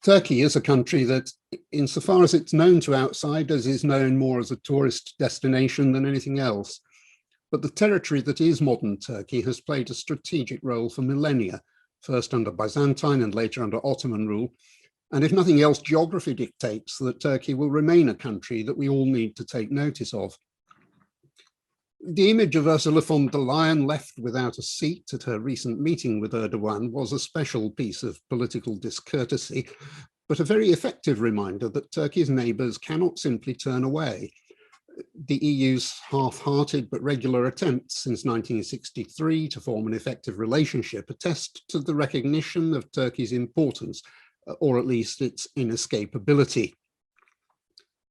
Turkey is a country that, insofar as it's known to outsiders, is known more as a tourist destination than anything else. But the territory that is modern Turkey has played a strategic role for millennia, first under Byzantine and later under Ottoman rule. And if nothing else, geography dictates that Turkey will remain a country that we all need to take notice of. The image of Ursula von der Leyen left without a seat at her recent meeting with Erdogan was a special piece of political discourtesy, but a very effective reminder that Turkey's neighbours cannot simply turn away. The EU's half-hearted but regular attempts since 1963 to form an effective relationship attest to the recognition of Turkey's importance, or at least its inescapability.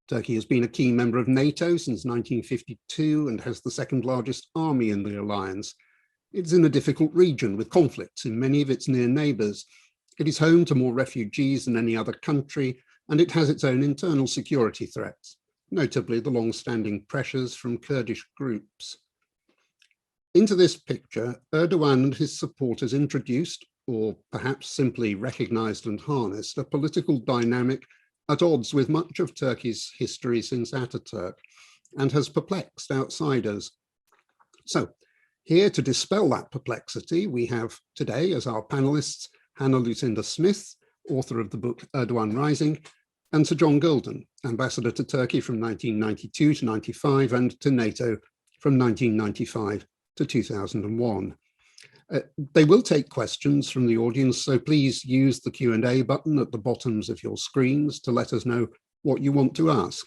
Turkey has been a key member of NATO since 1952 and has the second largest army in the alliance. It's in a difficult region with conflicts in many of its near neighbours. It is home to more refugees than any other country, and it has its own internal security threats, notably the long-standing pressures from Kurdish groups. Into this picture, Erdogan and his supporters introduced, or perhaps simply recognised and harnessed, a political dynamic at odds with much of Turkey's history since Ataturk, and has perplexed outsiders. So, here to dispel that perplexity, we have today as our panelists Hannah Lucinda Smith, author of the book Erdogan Rising, and Sir John Goulden, ambassador to Turkey from 1992 to 95 and to NATO from 1995 to 2001. They will take questions from the audience, so please use the Q&A button at the bottoms of your screens to let us know what you want to ask.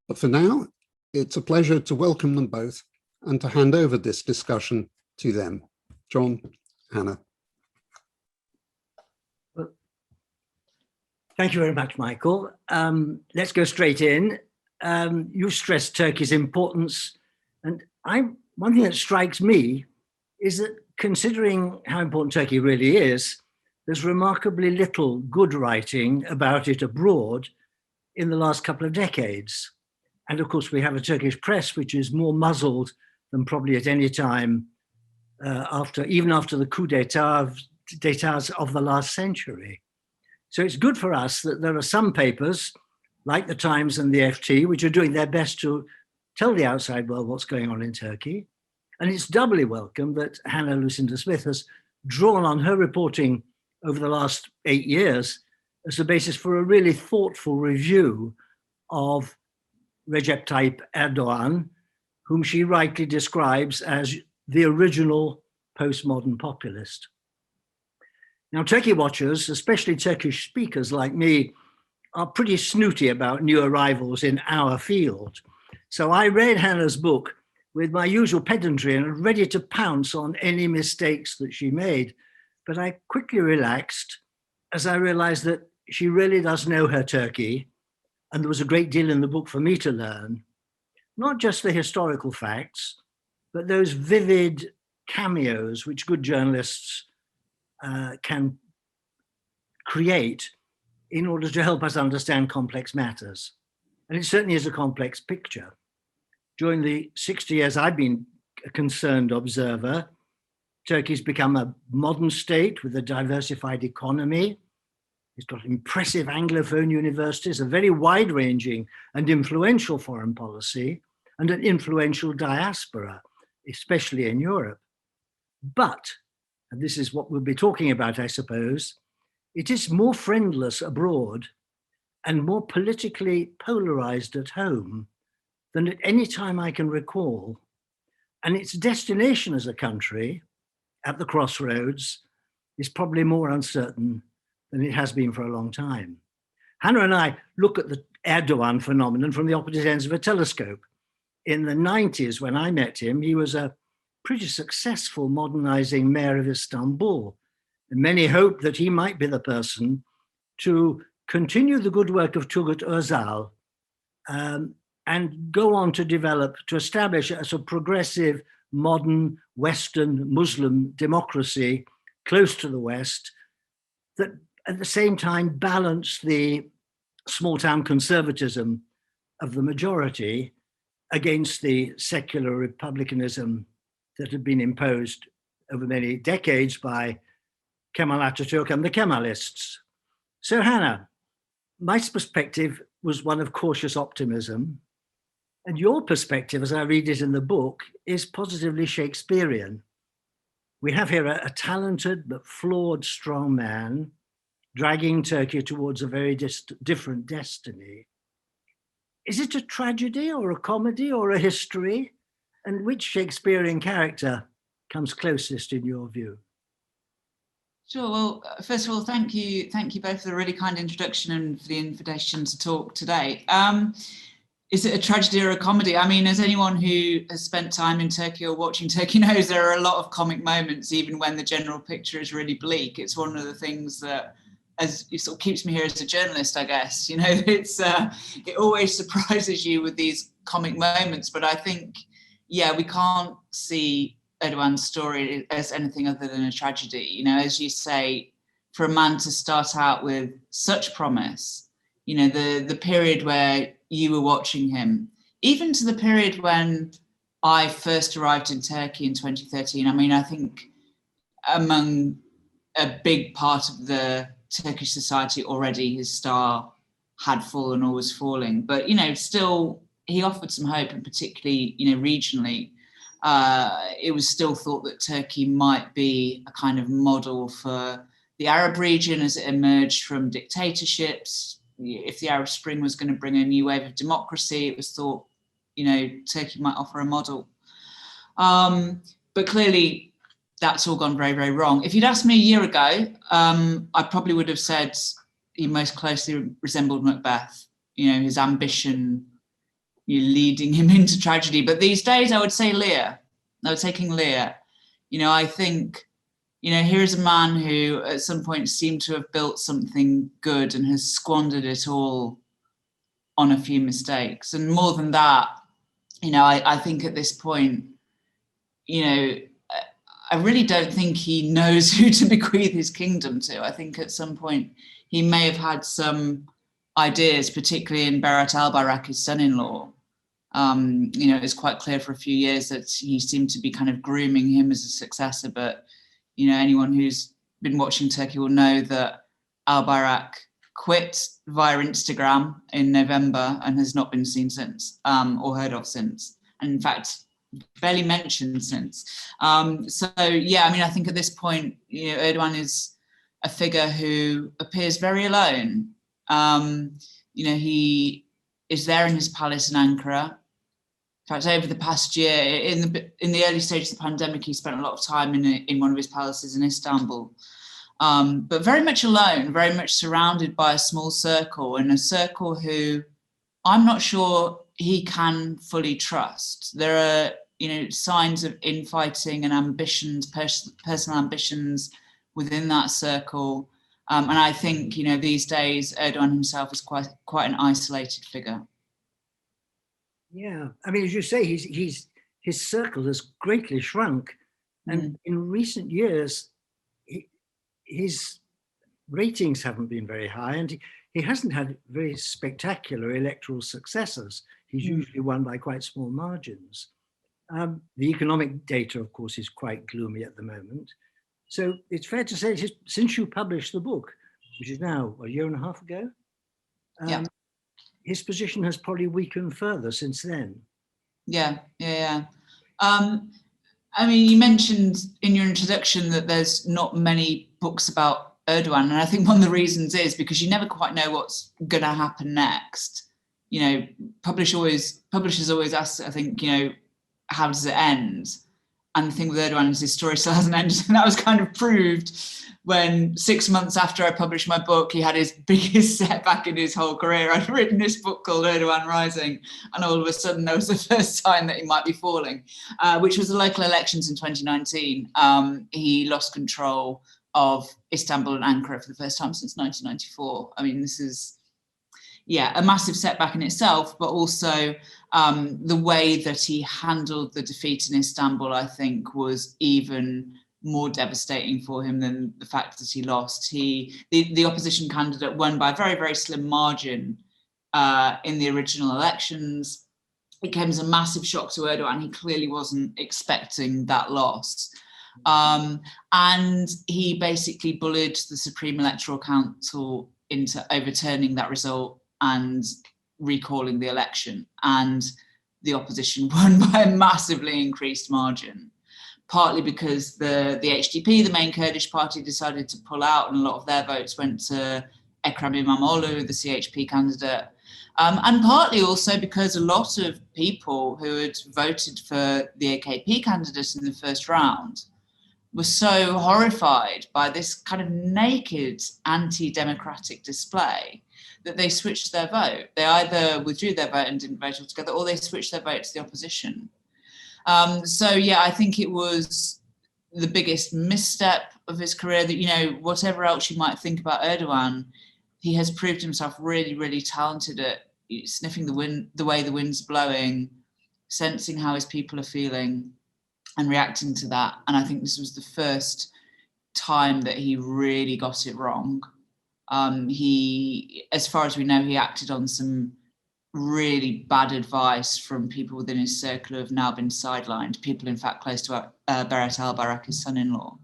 But for now, it's a pleasure to welcome them both and to hand over this discussion to them. John, Hannah. Well, thank you very much, Michael. Let's go straight in. You stressed Turkey's importance, and one thing that strikes me is that considering how important Turkey really is, there's remarkably little good writing about it abroad in the last couple of decades. And of course, we have a Turkish press which is more muzzled than probably at any time even after the coup d'etats of the last century. So it's good for us that there are some papers like the Times and the FT, which are doing their best to tell the outside world what's going on in Turkey. And it's doubly welcome that Hannah Lucinda Smith has drawn on her reporting over the last 8 years as the basis for a really thoughtful review of Recep Tayyip Erdoğan, whom she rightly describes as the original postmodern populist. Now, Turkey watchers, especially Turkish speakers like me, are pretty snooty about new arrivals in our field. So I read Hannah's book with my usual pedantry and ready to pounce on any mistakes that she made. But I quickly relaxed as I realized that she really does know her Turkey, and there was a great deal in the book for me to learn, not just the historical facts, but those vivid cameos which good journalists can create in order to help us understand complex matters. And it certainly is a complex picture. During the 60 years I've been a concerned observer, Turkey's become a modern state with a diversified economy. It's got impressive Anglophone universities, a very wide-ranging and influential foreign policy, and an influential diaspora, especially in Europe. But, and this is what we'll be talking about, I suppose, it is more friendless abroad and more politically polarized at home than at any time I can recall. And its destination as a country, at the crossroads, is probably more uncertain than it has been for a long time. Hannah and I look at the Erdogan phenomenon from the opposite ends of a telescope. In the 90s, when I met him, he was a pretty successful modernizing mayor of Istanbul. And many hoped that he might be the person to continue the good work of Turgut Özal and go on to develop, to establish a sort of progressive, modern, Western Muslim democracy close to the West that at the same time balanced the small-town conservatism of the majority against the secular republicanism that had been imposed over many decades by Kemal Atatürk and the Kemalists. So Hannah, my perspective was one of cautious optimism. And your perspective, as I read it in the book, is positively Shakespearean. We have here a talented but flawed strong man dragging Turkey towards a very different destiny. Is it a tragedy or a comedy or a history? And which Shakespearean character comes closest in your view? Sure. Well, first of all, thank you both for the really kind introduction and for the invitation to talk today. Is it a tragedy or a comedy? I mean, as anyone who has spent time in Turkey or watching Turkey knows, there are a lot of comic moments, even when the general picture is really bleak. It's one of the things that, as it sort of keeps me here as a journalist, I guess. You know, it always surprises you with these comic moments. But I think, yeah, we can't see Erdogan's story as anything other than a tragedy. You know, as you say, for a man to start out with such promise, you know, the period where you were watching him, even to the period when I first arrived in Turkey in 2013. I mean, I think among a big part of the Turkish society already, his star had fallen or was falling. But, you know, still, he offered some hope, and particularly, you know, regionally, it was still thought that Turkey might be a kind of model for the Arab region as it emerged from dictatorships. If the Arab Spring was going to bring a new wave of democracy, it was thought, you know, Turkey might offer a model. But clearly, that's all gone very, very wrong. If you'd asked me a year ago, I probably would have said he most closely resembled Macbeth. You know, his ambition, leading him into tragedy. But these days, I would say Lear. I would say King Lear. You know, I think, you know, here is a man who at some point seemed to have built something good and has squandered it all on a few mistakes. And more than that, you know, I think at this point, you know, I really don't think he knows who to bequeath his kingdom to. I think at some point he may have had some ideas, particularly in Berat Albayrak, his son-in-law. You know, it's quite clear for a few years that he seemed to be kind of grooming him as a successor. But, you know, anyone who's been watching Turkey will know that Albayrak quit via Instagram in November and has not been seen since, or heard of since. And in fact, barely mentioned since. So, yeah, I mean, I think at this point, you know, Erdogan is a figure who appears very alone. You know, he is there in his palace in Ankara. In fact, over the past year, in the early stages of the pandemic, he spent a lot of time in one of his palaces in Istanbul. But very much alone, very much surrounded by a small circle, and a circle who I'm not sure he can fully trust. There are, you know, signs of infighting and ambitions, personal ambitions within that circle. And I think, you know, these days, Erdogan himself is quite an isolated figure. Yeah, I mean, as you say, his circle has greatly shrunk, and in recent years, his ratings haven't been very high, and he hasn't had very spectacular electoral successes. He's usually won by quite small margins. The economic data, of course, is quite gloomy at the moment. So it's fair to say, since you published the book, which is now a year and a half ago, his position has probably weakened further since then. Yeah. I mean, you mentioned in your introduction that there's not many books about Erdogan, and I think one of the reasons is because you never quite know what's going to happen next. You know, publishers always ask, I think, you know, how does it end? And the thing with Erdogan is his story still hasn't ended, and that was kind of proved when 6 months after I published my book, he had his biggest setback in his whole career. I'd written this book called Erdogan Rising, and all of a sudden there was the first sign that he might be falling, which was the local elections in 2019. He lost control of Istanbul and Ankara for the first time since 1994. I mean, this is, a massive setback in itself, but also the way that he handled the defeat in Istanbul, I think, was even more devastating for him than the fact that he lost. The opposition candidate won by a very, very slim margin in the original elections. It came as a massive shock to Erdogan. He clearly wasn't expecting that loss. And he basically bullied the Supreme Electoral Council into overturning that result and recalling the election, and the opposition won by a massively increased margin, partly because the HDP, the main Kurdish party, decided to pull out, and a lot of their votes went to Ekrem İmamoğlu, the CHP candidate, and partly also because a lot of people who had voted for the AKP candidate in the first round were so horrified by this kind of naked anti-democratic display that they switched their vote. They either withdrew their vote and didn't vote altogether, or they switched their vote to the opposition. So yeah, I think it was the biggest misstep of his career. That, you know, whatever else you might think about Erdogan, he has proved himself really, really talented at sniffing the wind, the way the wind's blowing, sensing how his people are feeling, and reacting to that. And I think this was the first time that he really got it wrong. He, as far as we know, he acted on some really bad advice from people within his circle who have now been sidelined, people in fact close to Berat al-Bayrak, his son-in-law.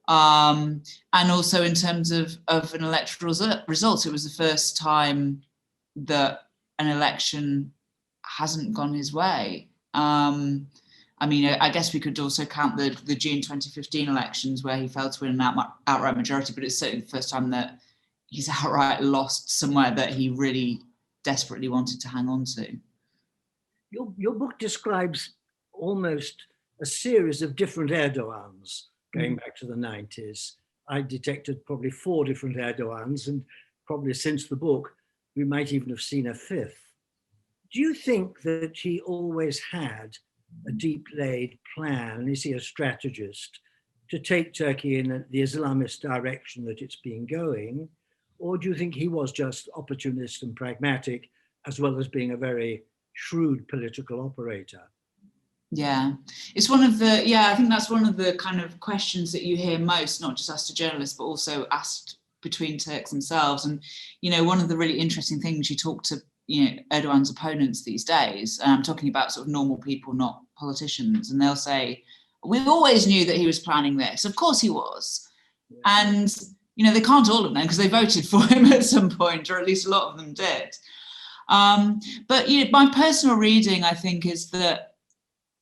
And also in terms of an electoral result, it was the first time that an election hasn't gone his way. I mean, I guess we could also count the June 2015 elections where he failed to win an outright majority, but it's certainly the first time that he's outright lost somewhere that he really desperately wanted to hang on to. Your book describes almost a series of different Erdogans going back to the 90s. I detected probably 4 different Erdogans, and probably since the book, we might even have seen a 5th. Do you think that he always had a deep-laid plan, is he a strategist, to take Turkey in the Islamist direction that it's been going? Or do you think he was just opportunist and pragmatic, as well as being a very shrewd political operator? Yeah, it's one of the, I think that's one of the kind of questions that you hear most, not just asked to journalists, but also asked between Turks themselves. And, you know, one of the really interesting things, you talk to, you know, Erdogan's opponents these days, and I'm talking about sort of normal people, not politicians, and they'll say, we always knew that he was planning this. Of course he was. Yeah. And, you know, they can't all have known because they voted for him at some point, or at least a lot of them did. But, you know, my personal reading, I think, is that,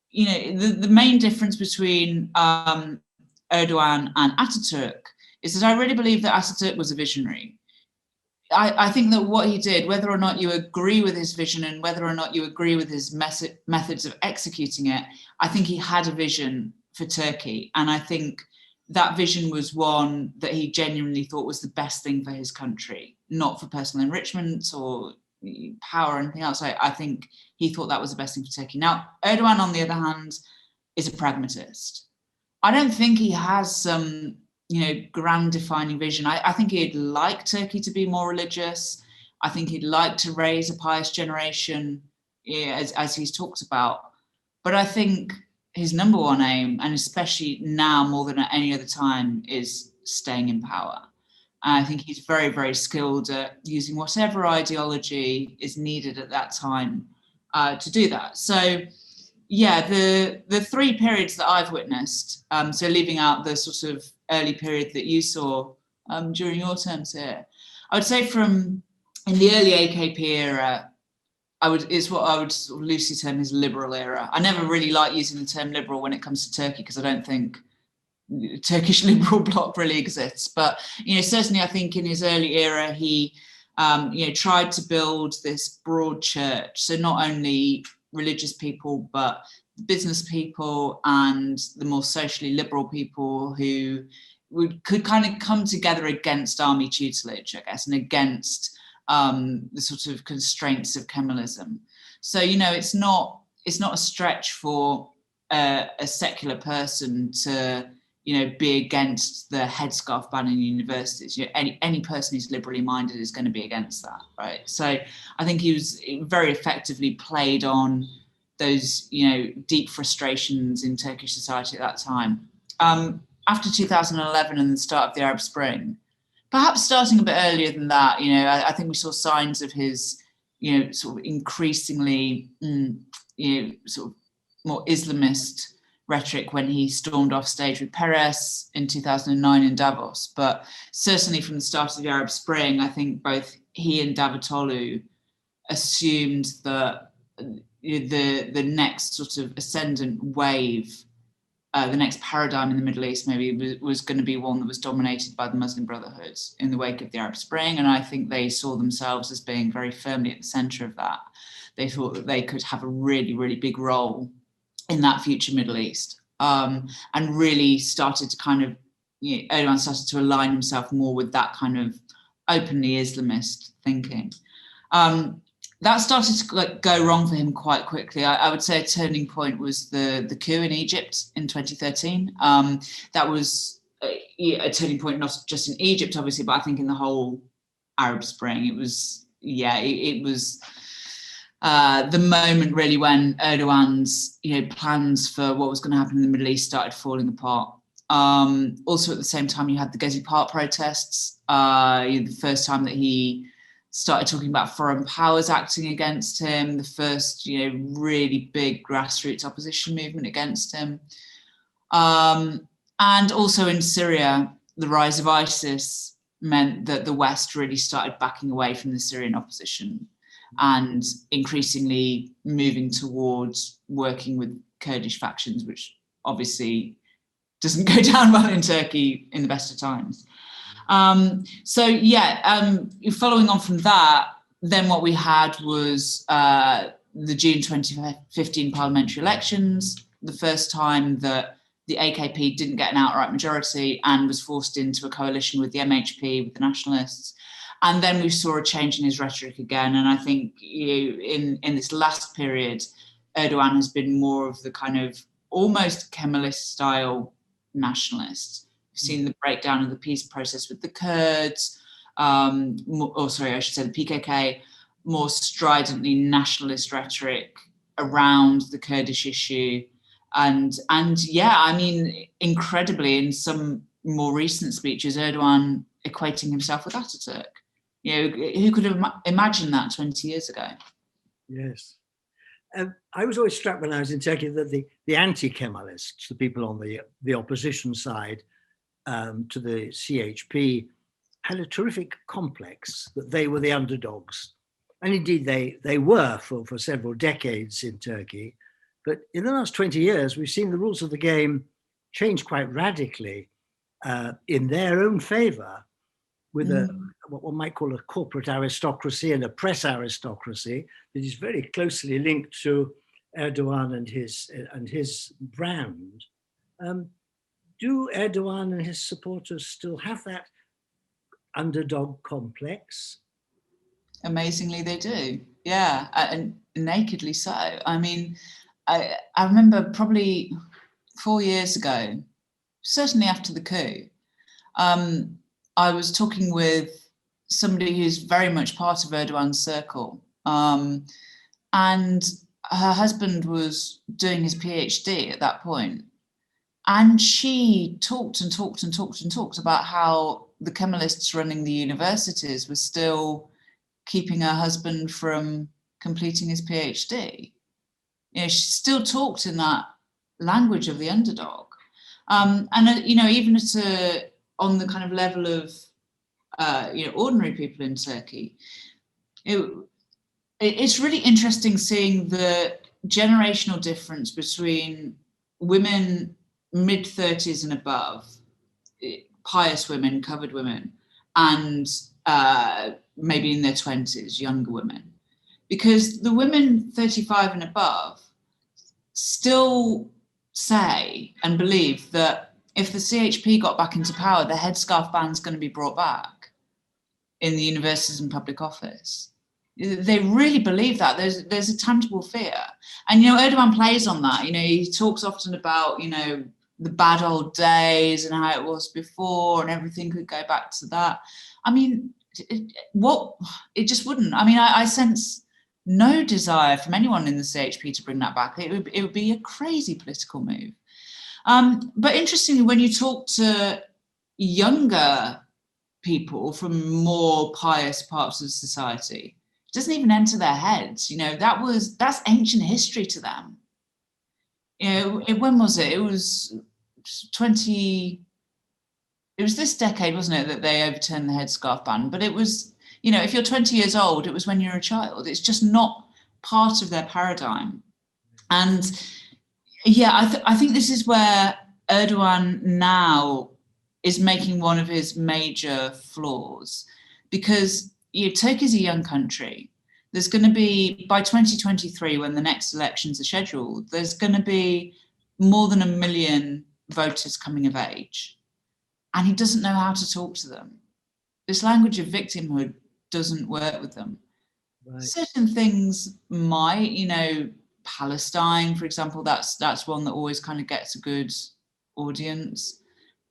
you know, the main difference between Erdogan and Ataturk is that I really believe that Ataturk was a visionary. I think that what he did, whether or not you agree with his vision and whether or not you agree with his methods of executing it, I think he had a vision for Turkey. And I think that vision was one that he genuinely thought was the best thing for his country, not for personal enrichment or power or anything else. I think he thought that was the best thing for Turkey. Now, Erdogan, on the other hand, is a pragmatist. I don't think he has some, you know, grand defining vision. I think he'd like Turkey to be more religious. I think he'd like to raise a pious generation, as he's talked about. But I think his number one aim, and especially now more than at any other time, is staying in power. And I think he's very, very skilled at using whatever ideology is needed at that time to do that. So, yeah, the 3 periods that I've witnessed, so leaving out the sort of early period that you saw during your terms here, I would say from in the early AKP era, it's what I would sort of loosely term his liberal era. I never really like using the term liberal when it comes to Turkey because I don't think the Turkish liberal bloc really exists. But, you know, certainly I think in his early era, he, you know, tried to build this broad church. So not only religious people, but business people and the more socially liberal people who could kind of come together against army tutelage, I guess, and against the sort of constraints of Kemalism. So, you know, it's not a stretch for a secular person to, you know, be against the headscarf ban in universities. You know, any person who's liberally minded is going to be against that, right? So I think he was very effectively played on those, you know, deep frustrations in Turkish society at that time. After 2011 and the start of the Arab Spring, perhaps starting a bit earlier than that, you know, I think we saw signs of his, you know, sort of increasingly, you know, sort of more Islamist rhetoric when he stormed off stage with Perez in 2009 in Davos. But certainly from the start of the Arab Spring, I think both he and Davutoglu assumed that the next sort of ascendant wave, the next paradigm in the Middle East maybe was going to be one that was dominated by the Muslim Brotherhood in the wake of the Arab Spring. And I think they saw themselves as being very firmly at the center of that. They thought that they could have a really, really big role in that future Middle East, and really started to kind of, Erdogan started to align himself more with that kind of openly Islamist thinking. That started to go wrong for him quite quickly. I would say a turning point was the coup in Egypt in 2013. That was a turning point, not just in Egypt, obviously, but I think in the whole Arab Spring. It was, it was the moment really when Erdogan's plans for what was going to happen in the Middle East started falling apart. Also at the same time, you had the Gezi Park protests, the first time that he started talking about foreign powers acting against him, the first really big grassroots opposition movement against him. And also in Syria, the rise of ISIS meant that the West really started backing away from the Syrian opposition and increasingly moving towards working with Kurdish factions, which obviously doesn't go down well in Turkey in the best of times. Following on from that, then what we had was the June 2015 parliamentary elections, the first time that the AKP didn't get an outright majority and was forced into a coalition with the MHP, with the nationalists. And then we saw a change in his rhetoric again. And I think in this last period, Erdogan has been more of the kind of almost Kemalist style nationalist. We've seen the breakdown of the peace process with the Kurds, the PKK, more stridently nationalist rhetoric around the Kurdish issue. And incredibly, in some more recent speeches, Erdogan equating himself with Ataturk. Who could have imagined that 20 years ago? Yes. I was always struck when I was in Turkey that the anti-Kemalists, the people on the opposition side to the CHP, had a terrific complex that they were the underdogs. And indeed they were for several decades in Turkey. But in the last 20 years, we've seen the rules of the game change quite radically in their own favor, with what one might call a corporate aristocracy and a press aristocracy that is very closely linked to Erdogan and his brand. Do Erdogan and his supporters still have that underdog complex? Amazingly, they do. Yeah, and nakedly so. I mean, I remember probably 4 years ago, certainly after the coup, I was talking with somebody who's very much part of Erdogan's circle, and her husband was doing his PhD at that point, and she talked about how the Kemalists running the universities were still keeping her husband from completing his PhD. She still talked in that language of the underdog, and even on the kind of level of ordinary people in Turkey, it's really interesting seeing the generational difference between women mid-30s and above, pious women, covered women, and maybe in their 20s, younger women. Because the women 35 and above still say and believe that if the CHP got back into power, the headscarf ban's going to be brought back in the universities and public office. They really believe that. There's a tangible fear. And, Erdogan plays on that. He talks often about, the bad old days and how it was before and everything could go back to that. I mean, it just wouldn't. I mean, I sense no desire from anyone in the CHP to bring that back. It would be a crazy political move. But interestingly, when you talk to younger people from more pious parts of society, it doesn't even enter their heads. That's ancient history to them. when was it? It was it was this decade, wasn't it, that they overturned the headscarf ban? But it was, if you're 20 years old, it was when you're a child. It's just not part of their paradigm. And yeah, I think this is where Erdogan now is making one of his major flaws, because Turkey's a young country. There's going to be, by 2023, when the next elections are scheduled, there's going to be more than 1 million voters coming of age. And he doesn't know how to talk to them. This language of victimhood doesn't work with them. Right. Certain things might, Palestine, for example, that's one that always kind of gets a good audience.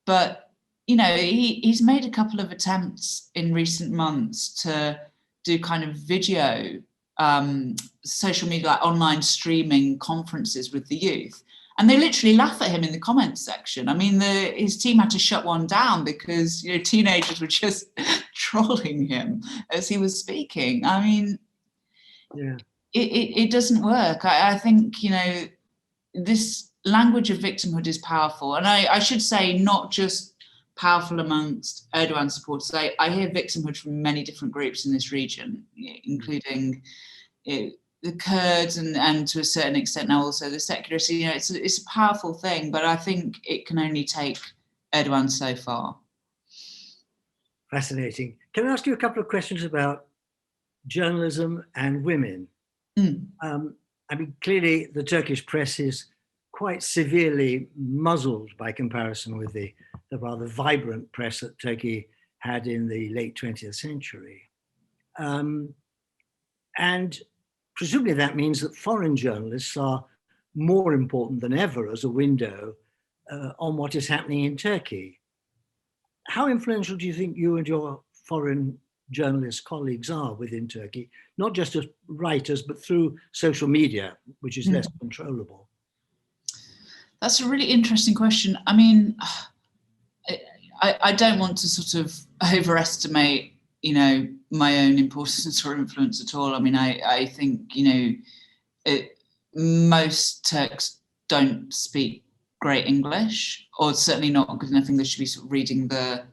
But, he's made a couple of attempts in recent months to do kind of video, social media, like online streaming conferences with the youth. And they literally laugh at him in the comments section. I mean, his team had to shut one down because, teenagers were just trolling him as he was speaking. I mean, yeah, it doesn't work. I think, this language of victimhood is powerful. And I should say, not just powerful amongst Erdogan supporters. I hear victimhood from many different groups in this region, including the Kurds and to a certain extent now also the secularists. It's a powerful thing, but I think it can only take Erdogan so far. Fascinating. Can I ask you a couple of questions about journalism and women? I mean, clearly the Turkish press is quite severely muzzled by comparison with the rather vibrant press that Turkey had in the late 20th century. And presumably that means that foreign journalists are more important than ever as a window on what is happening in Turkey. How influential do you think you and your foreign journalist colleagues are within Turkey, not just as writers, but through social media, which is less controllable? That's a really interesting question. I mean, I don't want to sort of overestimate, my own importance or influence at all. I mean, I think, most Turks don't speak great English, or certainly not good enough English to be sort of reading the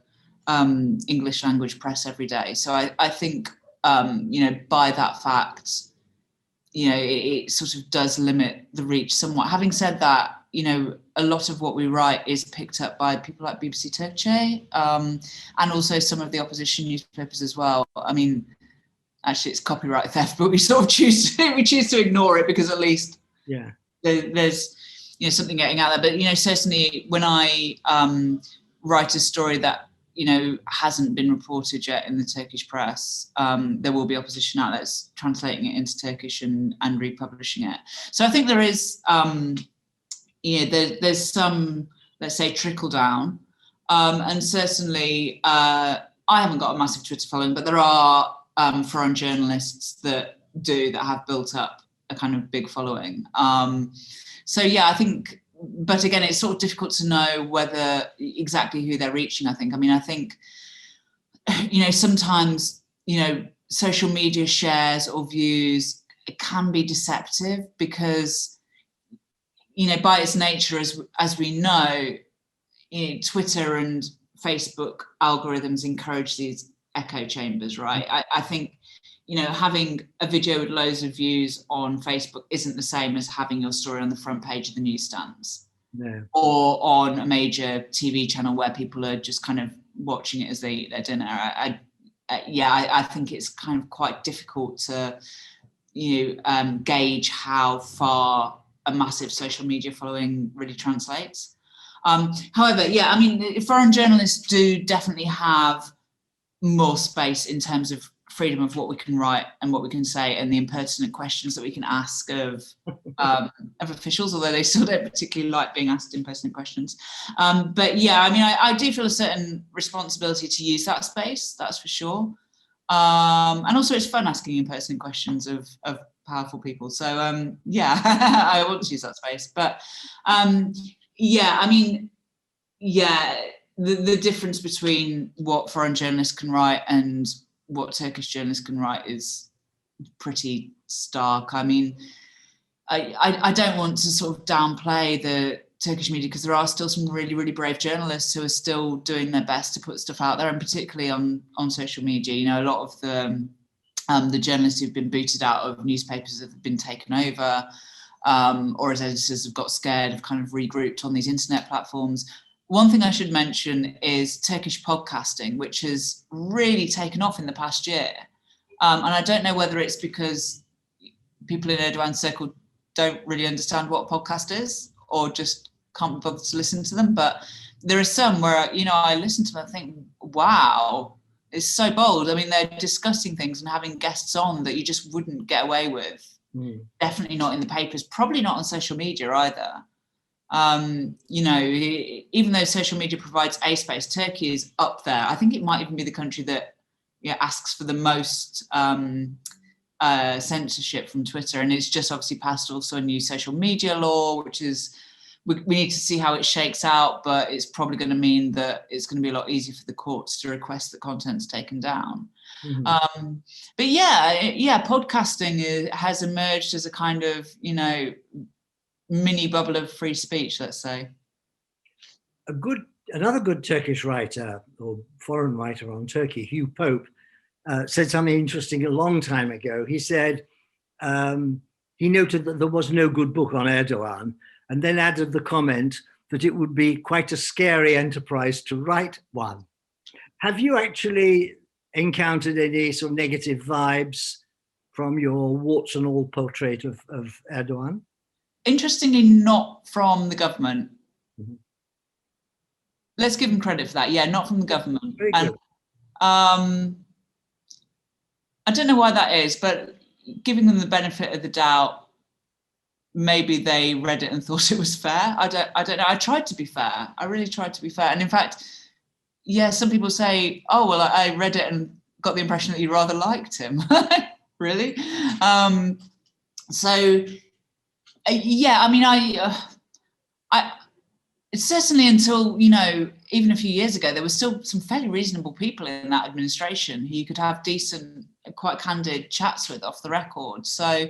English language press every day. So I think, by that fact, it sort of does limit the reach somewhat. Having said that, a lot of what we write is picked up by people like BBC Turkey, and also some of the opposition newspapers as well. I mean, actually it's copyright theft, but we sort of choose to ignore it because at least there's something getting out there. But certainly when I write a story that hasn't been reported yet in the Turkish press, there will be opposition outlets translating it into Turkish and republishing it. So I think there is there's some, let's say, trickle down, and certainly I haven't got a massive Twitter following, but there are foreign journalists that have built up a kind of big following. So yeah, I think, but again, it's sort of difficult to know whether exactly who they're reaching. I think sometimes social media shares or views, it can be deceptive because by its nature, as we know, Twitter and Facebook algorithms encourage these echo chambers, right? I think, having a video with loads of views on Facebook isn't the same as having your story on the front page of the newsstands. No. Or on a major TV channel where people are just kind of watching it as they eat their dinner. I think it's kind of quite difficult to, gauge how far a massive social media following really translates. However, foreign journalists do definitely have more space in terms of freedom of what we can write and what we can say, and the impertinent questions that we can ask of officials, although they still don't particularly like being asked impertinent questions. But yeah, I do feel a certain responsibility to use that space, that's for sure. And also it's fun asking impertinent questions of powerful people. So I want to use that space. But the difference between what foreign journalists can write and what Turkish journalists can write is pretty stark. I mean, I don't want to sort of downplay the Turkish media, because there are still some really, really brave journalists who are still doing their best to put stuff out there, and particularly on social media. You know, a lot of the journalists who've been booted out of newspapers have been taken over, or as editors have got scared, have kind of regrouped on these internet platforms. One thing I should mention is Turkish podcasting, which has really taken off in the past year. And I don't know whether it's because people in Erdogan's circle don't really understand what a podcast is, or just can't bother to listen to them. But there are some where, you know, I listen to them and think, wow, it's so bold. I mean, they're discussing things and having guests on that you just wouldn't get away with. Definitely not in the papers, probably not on social media either. You know, even though social media provides a space, Turkey is up there. I think it might even be the country that asks for the most censorship from Twitter, and it's just obviously passed also a new social media law, which is, we need to see how it shakes out, but it's probably going to mean that it's going to be a lot easier for the courts to request that content's taken down. But podcasting has emerged as a kind of, you know, mini bubble of free speech, let's say. Another good Turkish writer or foreign writer on Turkey, Hugh Pope, said something interesting a long time ago. He said he noted that there was no good book on Erdogan, and then added the comment that it would be quite a scary enterprise to write one. Have you actually encountered any sort of negative vibes from your warts and all portrait of Erdogan? Interestingly, not from the government. Let's give him credit for that. Yeah, not from the government. Very good. I don't know why that is, but giving them the benefit of the doubt, maybe they read it and thought it was fair. I don't know. I tried to be fair. I really tried to be fair. And in fact, yeah, some people say, oh, well, I read it and got the impression that you rather liked him. Really? Yeah, I mean, I certainly, until, you know, even a few years ago, there were still some fairly reasonable people in that administration who you could have decent, quite candid chats with off the record. So,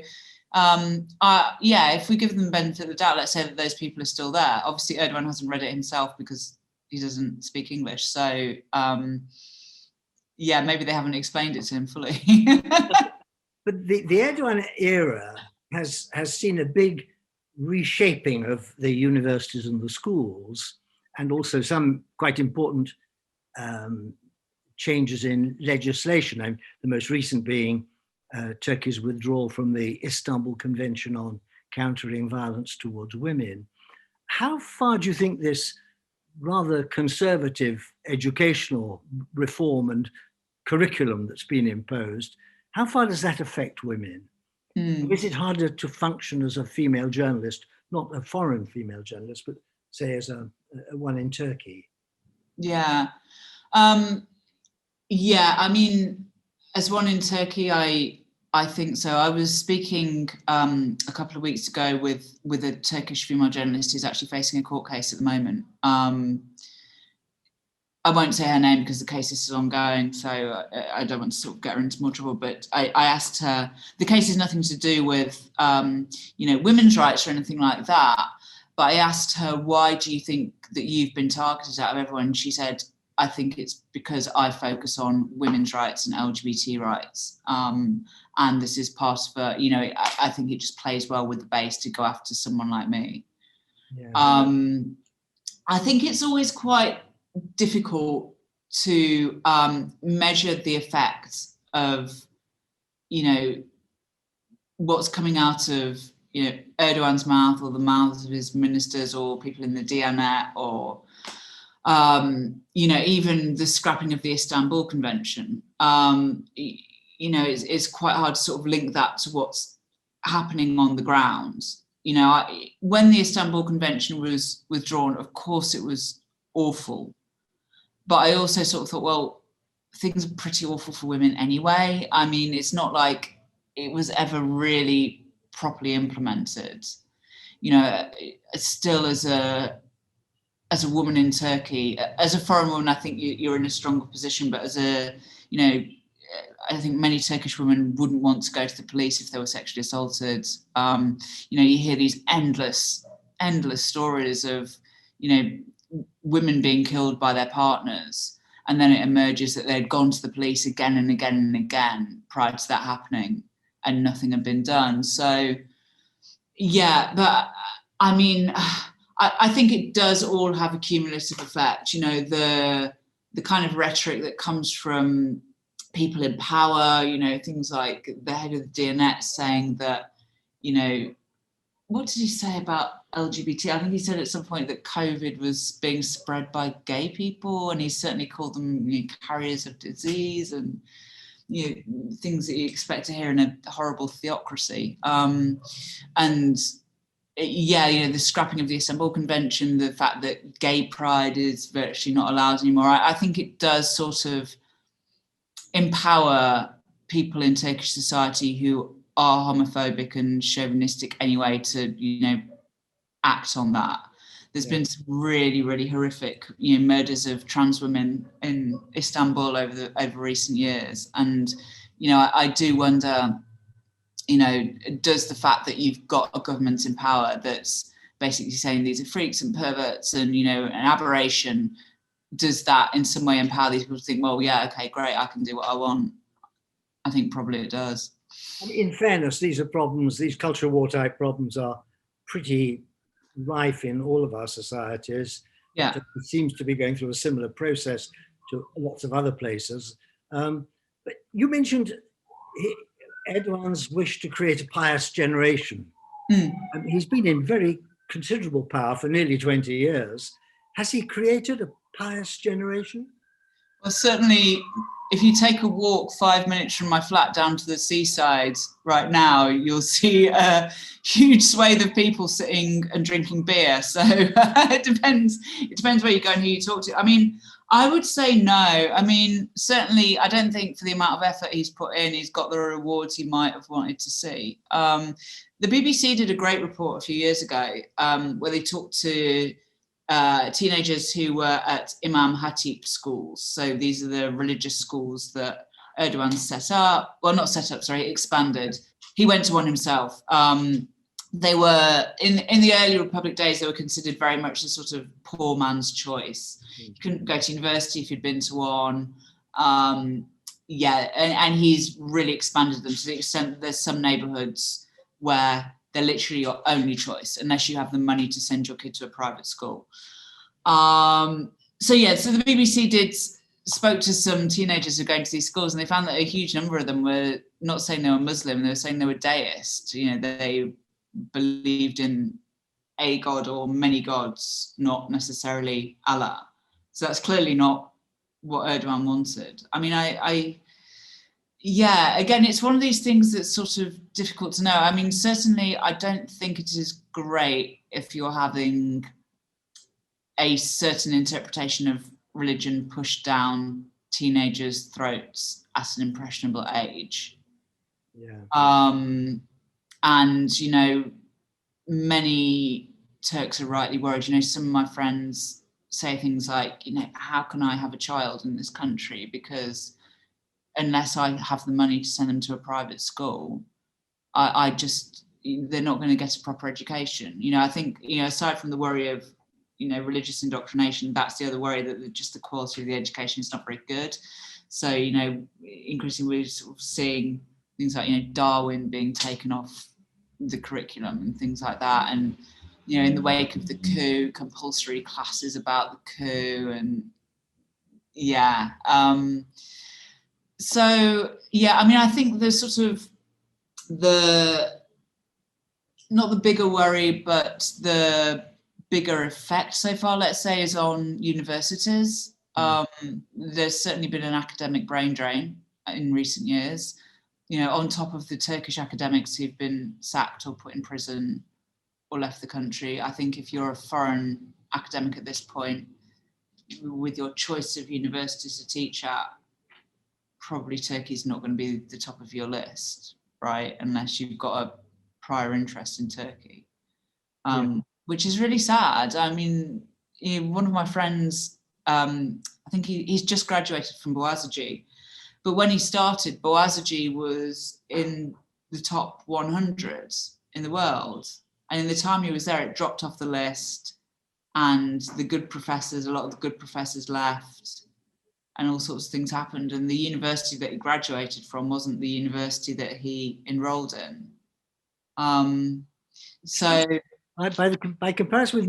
yeah, if we give them the benefit of the doubt, let's say that those people are still there. Obviously, Erdogan hasn't read it himself because he doesn't speak English. So, yeah, maybe they haven't explained it to him fully. But the Erdogan era has seen a big reshaping of the universities and the schools, and also some quite important changes in legislation. And the most recent being Turkey's withdrawal from the Istanbul Convention on Countering Violence Towards Women. How far do you think this rather conservative educational reform and curriculum that's been imposed, how far does that affect women? Is it harder to function as a female journalist, not a foreign female journalist, but say as a one in Turkey? Yeah. Yeah, I mean, as one in Turkey, I think so. I was speaking a couple of weeks ago with a Turkish female journalist who's actually facing a court case at the moment. I won't say her name because the case is still ongoing, so I don't want to sort of get her into more trouble. But I asked her, the case is nothing to do with, you know, women's rights or anything like that. But I asked her, why do you think that you've been targeted out of everyone? She said, I think it's because I focus on women's rights and LGBT rights. And this is part of a, you know, I think it just plays well with the base to go after someone like me. Yeah. I think it's always quite difficult to measure the effects of, you know, what's coming out of, you know, Erdogan's mouth or the mouths of his ministers or people in the Diyanet or, you know, even the scrapping of the Istanbul Convention. You know, it's quite hard to sort of link that to what's happening on the ground. You know, when the Istanbul Convention was withdrawn, of course it was awful. But I also sort of thought, well, things are pretty awful for women anyway. I mean, it's not like it was ever really properly implemented. You know, still as a woman in Turkey, as a foreign woman, I think you're in a stronger position. But as a, you know, I think many Turkish women wouldn't want to go to the police if they were sexually assaulted. You know, you hear these endless stories of, you know, women being killed by their partners, and then it emerges that they'd gone to the police again and again and again prior to that happening, and nothing had been done. So, yeah, but I mean, I think it does all have a cumulative effect. You know, the kind of rhetoric that comes from people in power, you know, things like the head of the DNet saying that, you know, what did he say about LGBT? I think he said at some point that COVID was being spread by gay people, and he certainly called them, you know, carriers of disease, and, you know, things that you expect to hear in a horrible theocracy. And yeah, you know, the scrapping of the Istanbul Convention, the fact that gay pride is virtually not allowed anymore. I think it does sort of empower people in Turkish society who are homophobic and chauvinistic anyway to, you know, act on that. There's been some really, really horrific, you know, murders of trans women in Istanbul over recent years. And, you know, I do wonder, you know, does the fact that you've got a government in power that's basically saying these are freaks and perverts and, you know, an aberration, does that in some way empower these people to think, well, yeah, okay, great, I can do what I want? I think probably it does. In fairness, these are problems, these culture war type problems are pretty rife in all of our societies. Yeah. It seems to be going through a similar process to lots of other places. But you mentioned Erdogan's wish to create a pious generation. He's been in very considerable power for nearly 20 years. Has he created a pious generation? Well, certainly, if you take a walk 5 minutes from my flat down to the seaside right now, you'll see a huge swathe of people sitting and drinking beer. So it depends where you go and who you talk to. I mean, I would say no. I mean, certainly, I don't think for the amount of effort he's put in, he's got the rewards he might have wanted to see. The BBC did a great report a few years ago where they talked to teenagers who were at Imam Hatip schools. So these are the religious schools that Erdogan set up. Well, not set up, sorry, expanded. He went to one himself. They were, in the early Republic days, they were considered very much the sort of poor man's choice. You couldn't go to university if you'd been to one. Yeah, and he's really expanded them to the extent that there's some neighborhoods where they're literally your only choice, unless you have the money to send your kid to a private school. So the BBC spoke to some teenagers who are going to these schools, and they found that a huge number of them were not saying they were Muslim, they were saying they were deist. You know, they believed in a god or many gods, not necessarily Allah. So that's clearly not what Erdogan wanted. I mean, again, it's one of these things that's sort of difficult to know. I mean, certainly I don't think it is great if you're having a certain interpretation of religion pushed down teenagers' throats at an impressionable age. Yeah. And, you know, many Turks are rightly worried. You know, some of my friends say things like, you know, how can I have a child in this country? Because unless I have the money to send them to a private school, they're not going to get a proper education. You know, I think, you know, aside from the worry of, you know, religious indoctrination, that's the other worry, that just the quality of the education is not very good. So, you know, increasingly we're sort of seeing things like, you know, Darwin being taken off the curriculum and things like that. And, you know, in the wake of the coup, compulsory classes about the coup, and yeah. So, yeah, I mean, I think there's sort of not the bigger worry, but the bigger effect so far, let's say, is on universities. There's certainly been an academic brain drain in recent years, you know, on top of the Turkish academics who've been sacked or put in prison or left the country. I think if you're a foreign academic at this point, with your choice of universities to teach at, probably Turkey's not going to be the top of your list, right? Unless you've got a prior interest in Turkey, which is really sad. I mean, you know, one of my friends, I think he's just graduated from Boğaziçi, But when he started, Boğaziçi was in the top 100 in the world. And in the time he was there, it dropped off the list, and the good professors, a lot of the good professors left, and all sorts of things happened. And the university that he graduated from wasn't the university that he enrolled in. So by comparison with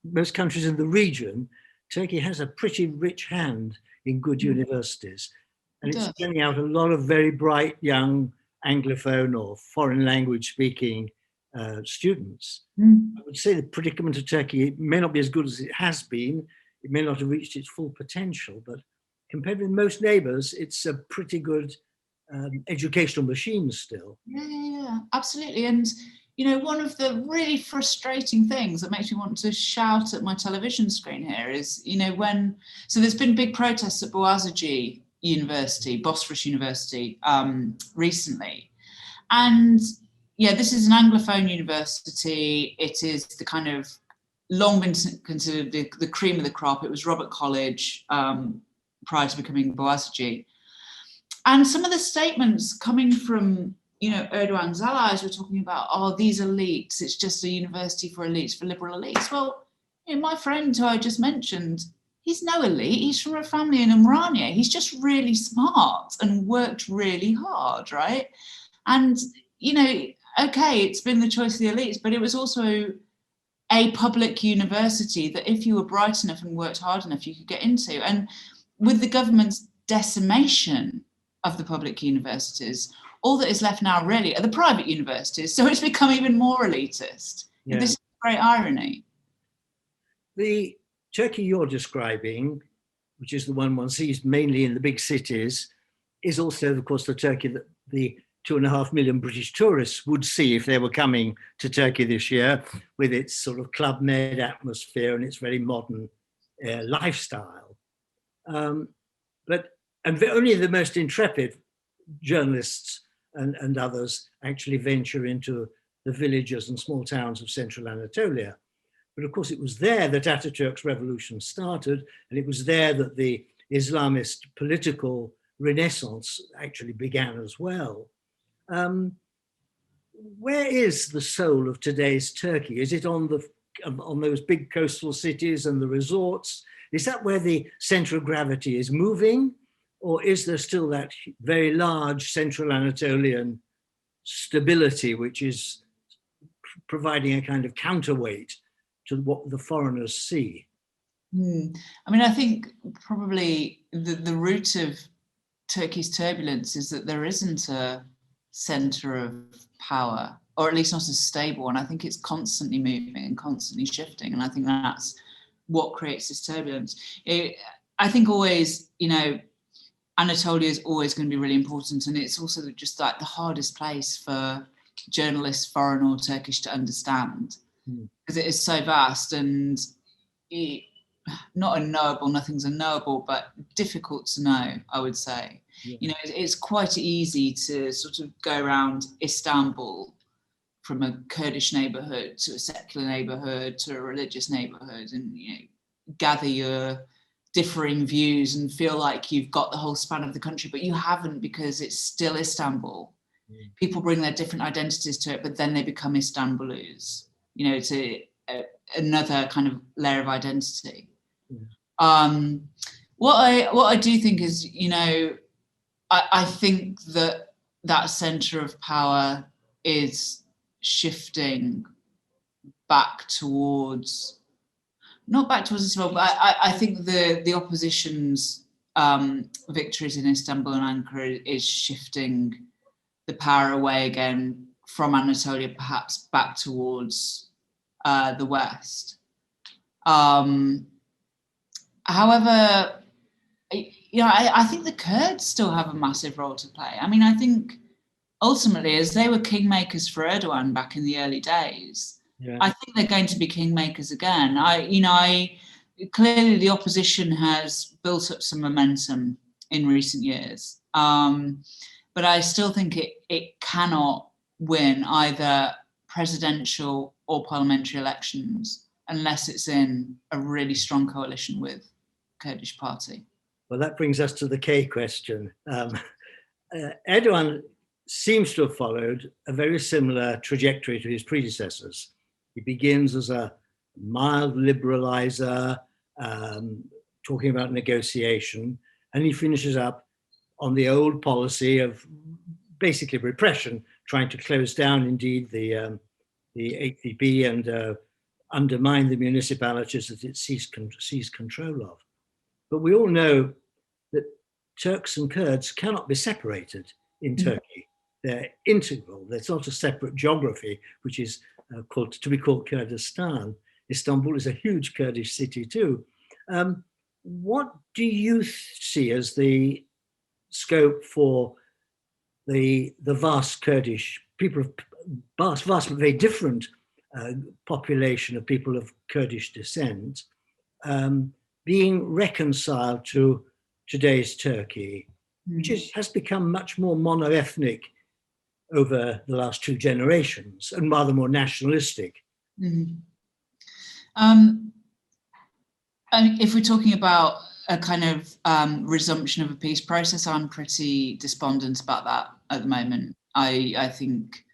most countries in the region, Turkey has a pretty rich hand in good universities. And it's sending out a lot of very bright young Anglophone or foreign language speaking students. I would say the predicament of Turkey may not be as good as it has been. It may not have reached its full potential, but compared with most neighbors, it's a pretty good educational machine still. Yeah, absolutely. And, you know, one of the really frustrating things that makes me want to shout at my television screen here is, you know, so there's been big protests at Boğaziçi University, Bosphorus University, recently. And yeah, this is an Anglophone university. It is the kind of long been considered the cream of the crop. It was Robert College prior to becoming Boğaziçi. And some of the statements coming from, you know, Erdogan's allies were talking about, oh, these elites, it's just a university for elites, for liberal elites. Well, you know, my friend who I just mentioned, he's no elite. He's from a family in Umraniye. He's just really smart and worked really hard, right? And, you know, okay, it's been the choice of the elites, but it was also a public university that if you were bright enough and worked hard enough, you could get into. And with the government's decimation of the public universities, all that is left now really are the private universities. So it's become even more elitist. Yeah. This is great irony. The Turkey you're describing, which is the one sees mainly in the big cities, is also, of course, the Turkey that the 2.5 million British tourists would see if they were coming to Turkey this year, with its sort of Club Med atmosphere and its very modern lifestyle. But only the most intrepid journalists and others actually venture into the villages and small towns of central Anatolia. But of course, it was there that Ataturk's revolution started, and it was there that the Islamist political renaissance actually began as well. Where is the soul of today's Turkey? Is it on those big coastal cities and the resorts? Is that where the center of gravity is moving? Or is there still that very large central Anatolian stability, which is providing a kind of counterweight to what the foreigners see? I mean, I think probably the root of Turkey's turbulence is that there isn't a center of power, or at least not a stable one. I think it's constantly moving and constantly shifting. And I think that's what creates this turbulence. I think always, you know, Anatolia is always going to be really important. And it's also just like the hardest place for journalists, foreign or Turkish, to understand, because it is so vast and not unknowable, nothing's unknowable, but difficult to know, I would say. Yeah. You know, it's quite easy to sort of go around Istanbul from a Kurdish neighborhood to a secular neighborhood to a religious neighborhood and, you know, gather your differing views and feel like you've got the whole span of the country, but you haven't, because it's still Istanbul. People bring their different identities to it, but then they become Istanbulus. You know, it's another kind of layer of identity. What I do think is, you know, I think that center of power is shifting back towards, not back towards Istanbul, but I think the opposition's victories in Istanbul and Ankara is shifting the power away again from Anatolia, perhaps back towards the West. However, you know, I think the Kurds still have a massive role to play. I mean, I think ultimately, as they were kingmakers for Erdogan back in the early days, yeah, I think they're going to be kingmakers again. Clearly the opposition has built up some momentum in recent years, but I still think it cannot win either presidential or parliamentary elections unless it's in a really strong coalition with Kurdish party. Well, that brings us to the K question. Erdogan seems to have followed a very similar trajectory to his predecessors. He begins as a mild liberalizer, talking about negotiation, and he finishes up on the old policy of basically repression, trying to close down indeed the HDP and undermine the municipalities that it seized control of. But we all know that Turks and Kurds cannot be separated in Turkey. They're integral. There's not a separate geography, which is to be called Kurdistan. Istanbul is a huge Kurdish city too. What do you see as the scope for the vast Kurdish people of vast but very different population of people of Kurdish descent being reconciled to today's Turkey, which has become much more mono-ethnic over the last 2 generations and rather more nationalistic? If we're talking about a kind of resumption of a peace process, I'm pretty despondent about that at the moment. I think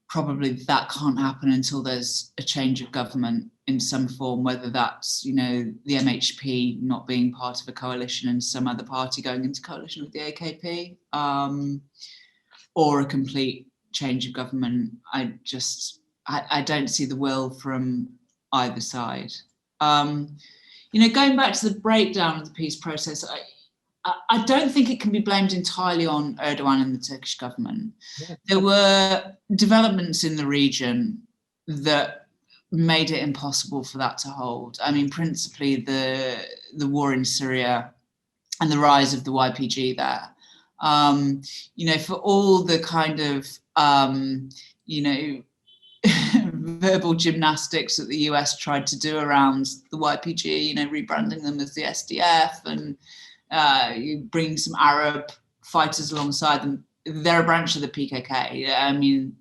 probably that can't happen until there's a change of government in some form, whether that's, you know, the MHP not being part of a coalition and some other party going into coalition with the AKP, or a complete change of government. I don't see the will from either side. You know, going back to the breakdown of the peace process, I don't think it can be blamed entirely on Erdogan and the Turkish government. Yeah. There were developments in the region that made it impossible for that to hold. I mean, principally the war in Syria and the rise of the YPG there. You know, for all the kind of, you know, verbal gymnastics that the US tried to do around the YPG, you know, rebranding them as the SDF and bringing some Arab fighters alongside them. They're a branch of the PKK. I mean,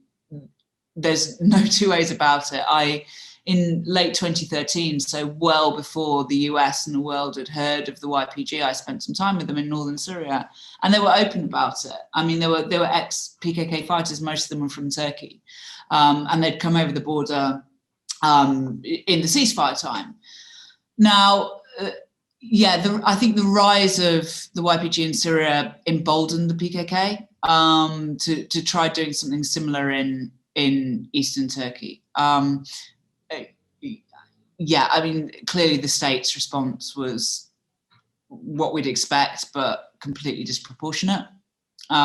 there's no 2 ways about it. In late 2013, so well before the US and the world had heard of the YPG, I spent some time with them in northern Syria, and they were open about it. I mean, they were ex-PKK fighters. Most of them were from Turkey, and they'd come over the border in the ceasefire time. Now, I think the rise of the YPG in Syria emboldened the PKK to try doing something similar in eastern Turkey. Yeah, I mean, clearly the state's response was what we'd expect, but completely disproportionate. You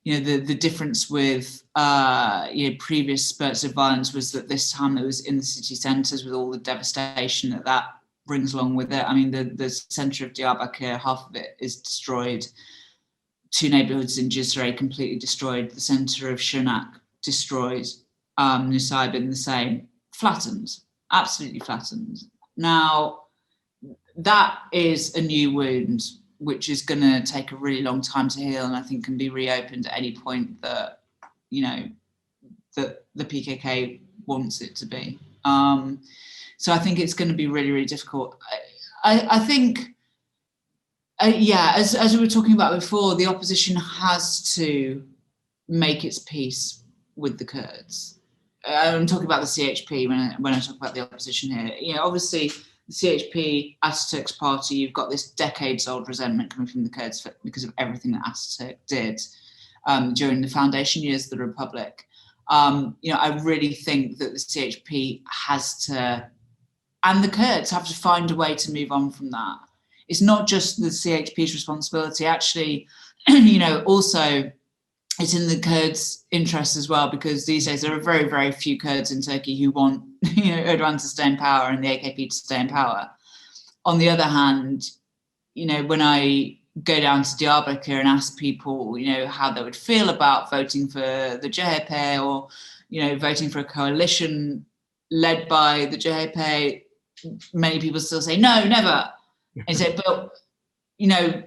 know, the difference with you know, previous spurts of violence was that this time it was in the city centres with all the devastation that brings along with it. I mean, the centre of Diyarbakir, half of it is destroyed. 2 neighbourhoods in Cizre completely destroyed. The centre of Şırnak destroyed. Nusaybin the same. Flattened, absolutely flattened. Now, that is a new wound, which is going to take a really long time to heal, and I think can be reopened at any point that, you know, that the PKK wants it to be. So I think it's going to be really, really difficult. I think, yeah, as we were talking about before, the opposition has to make its peace with the Kurds. I'm talking about the CHP when I talk about the opposition here. You know, obviously, the CHP, Ataturk's party, you've got this decades-old resentment coming from the Kurds because of everything that Ataturk did during the foundation years of the Republic. You know, I really think that the CHP has to, and the Kurds have to find a way to move on from that. It's not just the CHP's responsibility. Actually, you know, also it's in the Kurds' interest as well, because these days there are very, very few Kurds in Turkey who want, you know, Erdogan to stay in power and the AKP to stay in power. On the other hand, you know, when I go down to Diyarbakir and ask people, you know, how they would feel about voting for the CHP or, you know, voting for a coalition led by the CHP, many people still say, no, never. And say, but, you know,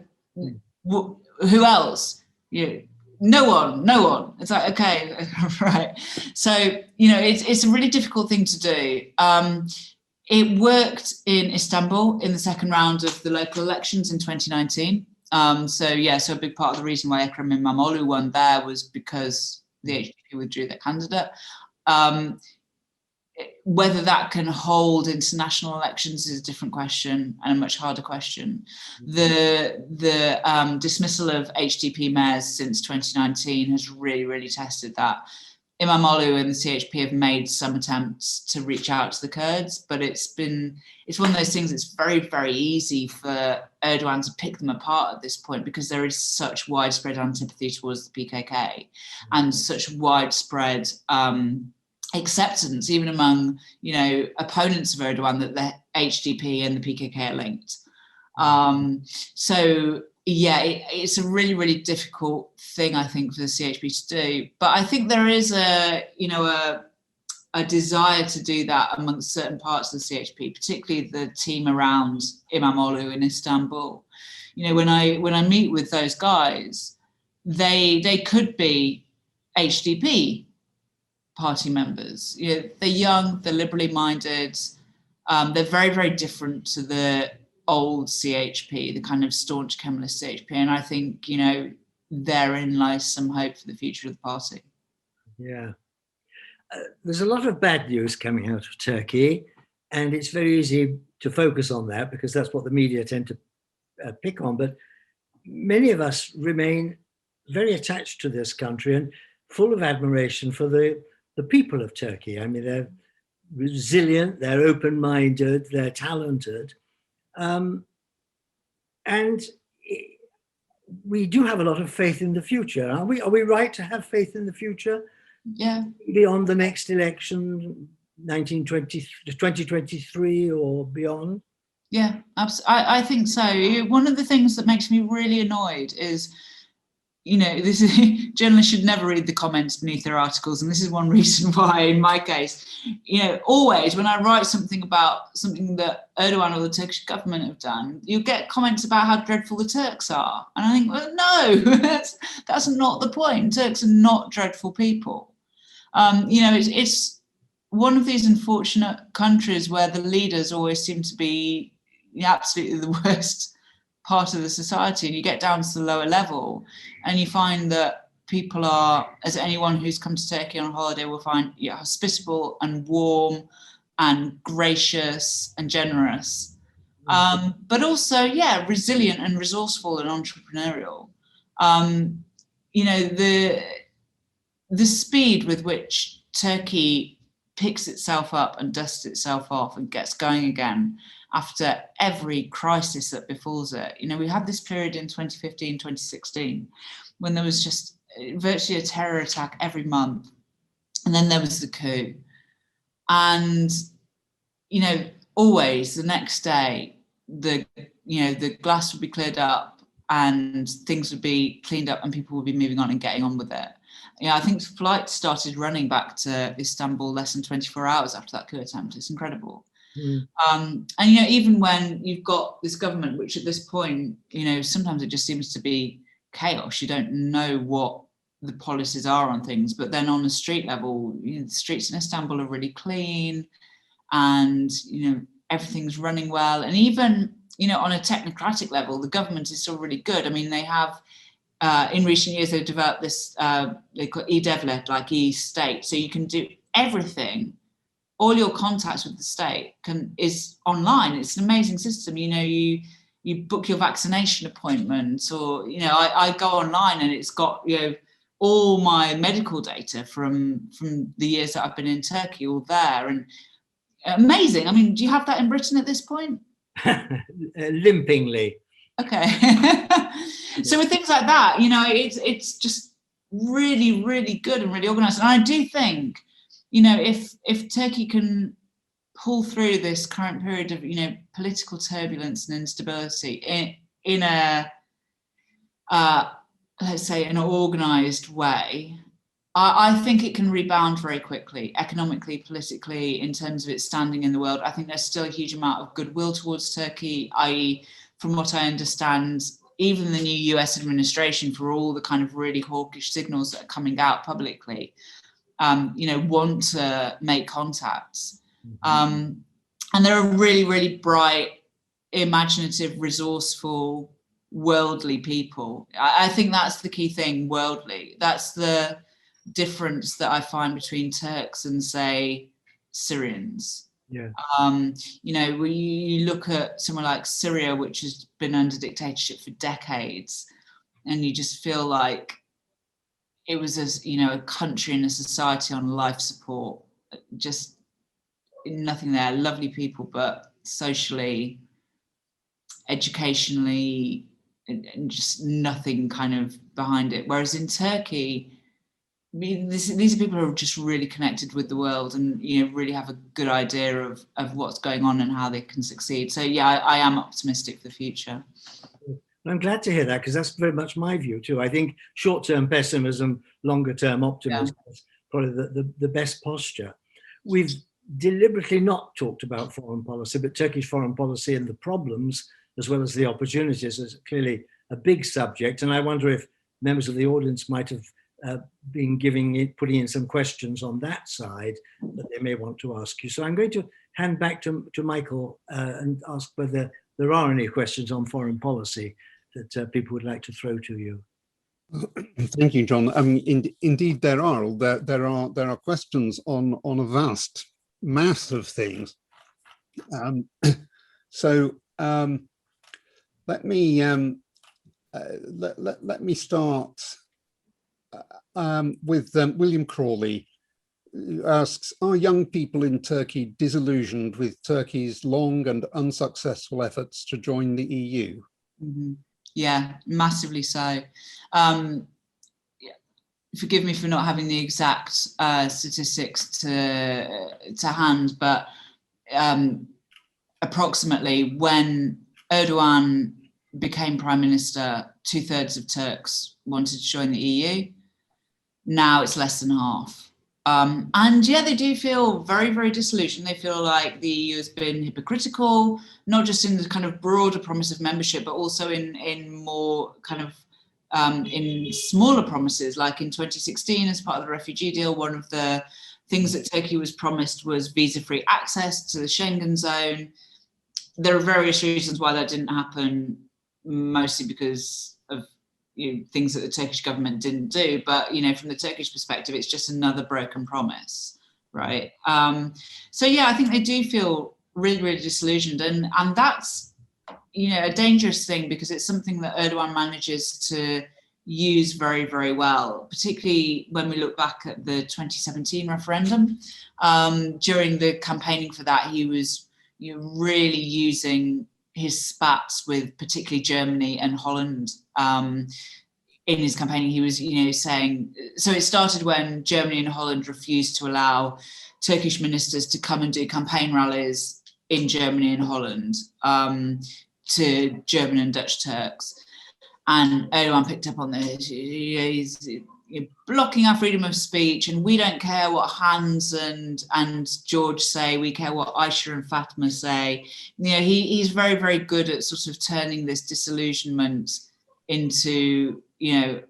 who else? You know, no one. It's like, okay, right. So, you know, it's a really difficult thing to do. It worked in Istanbul in the second round of the local elections in 2019. So a big part of the reason why Ekrem İmamoğlu won there was because the HDP withdrew their candidate. Whether that can hold international elections is a different question and a much harder question. The dismissal of HDP mayors since 2019 has really, really tested that. İmamoğlu and the CHP have made some attempts to reach out to the Kurds, but it's one of those things. It's very, very easy for Erdogan to pick them apart at this point because there is such widespread antipathy towards the PKK and such widespread acceptance, even among opponents of Erdogan, that the HDP and the PKK are linked. It's a really, really difficult thing, I think, for the CHP to do. But I think there is a desire to do that amongst certain parts of the CHP, particularly the team around İmamoğlu in Istanbul. When I meet with those guys, they could be HDP party members. They're young, they're liberally minded, they're very, very different to the old CHP, the kind of staunch Kemalist CHP, and I think therein lies some hope for the future of the party. Yeah, there's a lot of bad news coming out of Turkey, and it's very easy to focus on that because that's what the media tend to pick on. But many of us remain very attached to this country and full of admiration for the people of Turkey. I mean, they're resilient, they're open-minded, they're talented. And we do have a lot of faith in the future. Are we right to have faith in the future? Yeah. Beyond the next election, 2023 or beyond? Yeah, absolutely. I think so. One of the things that makes me really annoyed is, journalists should never read the comments beneath their articles. And this is one reason why, in my case, always when I write something about something that Erdogan or the Turkish government have done, you get comments about how dreadful the Turks are. And I think, well, no, that's not the point. Turks are not dreadful people. It's one of these unfortunate countries where the leaders always seem to be absolutely the worst part of the society, and you get down to the lower level and you find that people are, as anyone who's come to Turkey on holiday will find, hospitable and warm and gracious and generous, but also resilient and resourceful and entrepreneurial. The speed with which Turkey picks itself up and dusts itself off and gets going again after every crisis that befalls it. We had this period in 2015, 2016, when there was just virtually a terror attack every month. And then there was the coup. And, always the next day, the glass would be cleared up and things would be cleaned up and people would be moving on and getting on with it. I think flights started running back to Istanbul less than 24 hours after that coup attempt. It's incredible. And even when you've got this government, which at this point, sometimes it just seems to be chaos. You don't know what the policies are on things, but then on the street level, the streets in Istanbul are really clean, and everything's running well. And even on a technocratic level, the government is still really good. I mean, they have in recent years they've developed this they call e-devlet, like e-state, so you can do everything. All your contacts with the state is online. It's an amazing system. You book your vaccination appointments, or I go online and it's got all my medical data from the years that I've been in Turkey, all there, and amazing. I mean, do you have that in Britain at this point? Limpingly. Okay. So with things like that, it's just really, really good and really organised. And I do think, if Turkey can pull through this current period of, political turbulence and instability in a, let's say, an organised way, I think it can rebound very quickly, economically, politically, in terms of its standing in the world. I think there's still a huge amount of goodwill towards Turkey, i.e., from what I understand, even the new US administration, for all the kind of really hawkish signals that are coming out publicly, want to make contacts. And they're really, really bright, imaginative, resourceful, worldly people. I think that's the key thing, worldly. That's the difference that I find between Turks and, say, Syrians. Yeah. You know, when you look at somewhere like Syria, which has been under dictatorship for decades, and you just feel like it was, as you know, a country and a society on life support, just nothing there. Lovely people, but socially, educationally, and just nothing kind of behind it. Whereas in Turkey, I mean, these are people who are just really connected with the world, and you know, really have a good idea of what's going on and how they can succeed. So yeah, I am optimistic for the future. I'm glad to hear that, because that's very much my view too. I think short-term pessimism, longer-term optimism is probably the best posture. We've deliberately not talked about foreign policy, but Turkish foreign policy and the problems as well as the opportunities is clearly a big subject. And I wonder if members of the audience might have been putting in some questions on that side that they may want to ask you. So I'm going to hand back to Michael and ask whether there are any questions on foreign policy that people would like to throw to you. Thank you, John. Indeed, there are. There are questions on a vast mass of things. Let me start with William Crawley, who asks, are young people in Turkey disillusioned with Turkey's long and unsuccessful efforts to join the EU? Mm-hmm. Yeah, massively so. Forgive me for not having the exact statistics to hand, but approximately when Erdogan became prime minister, 2/3 of Turks wanted to join the EU. Now it's less than half. And yeah, they do feel very, very disillusioned. They feel like the EU has been hypocritical, not just in the kind of broader promise of membership, but also in more kind of in smaller promises, like in 2016, as part of the refugee deal, one of the things that Turkey was promised was visa-free access to the Schengen zone. There are various reasons why that didn't happen, mostly because of things that the Turkish government didn't do. But from the Turkish perspective, it's just another broken promise, right? So yeah, I think they do feel really, really disillusioned, and that's a dangerous thing, because it's something that Erdogan manages to use very, very well, particularly when we look back at the 2017 referendum. During the campaigning for that, he was really using his spats with particularly Germany and Holland. In his campaigning, he was saying, so it started when Germany and Holland refused to allow Turkish ministers to come and do campaign rallies in Germany and Holland to German and Dutch Turks. And Erdogan picked up on this. He's blocking our freedom of speech, and we don't care what Hans and George say. We care what Aisha and Fatma say. He's very, very good at sort of turning this disillusionment into a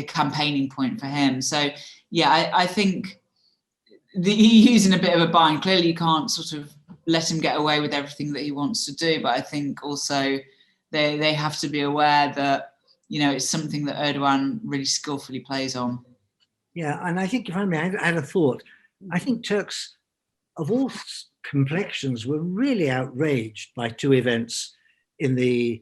campaigning point for him. So yeah, I think the EU's in a bit of a bind. Clearly, you can't sort of let him get away with everything that he wants to do, but I think also they have to be aware that it's something that Erdogan really skillfully plays on. Yeah, and I think, if I may, I had a thought. I think Turks of all complexions were really outraged by two events in the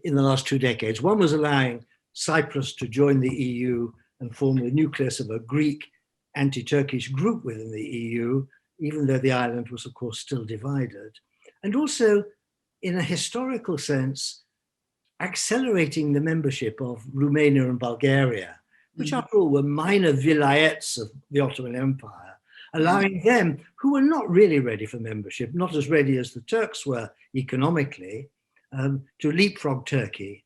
last 2 decades. One was allowing Cyprus to join the EU and form the nucleus of a Greek anti-Turkish group within the EU, even though the island was, of course, still divided. And also, in a historical sense, accelerating the membership of Romania and Bulgaria, which after all were minor vilayets of the Ottoman Empire, allowing them, who were not really ready for membership, not as ready as the Turks were economically, to leapfrog Turkey.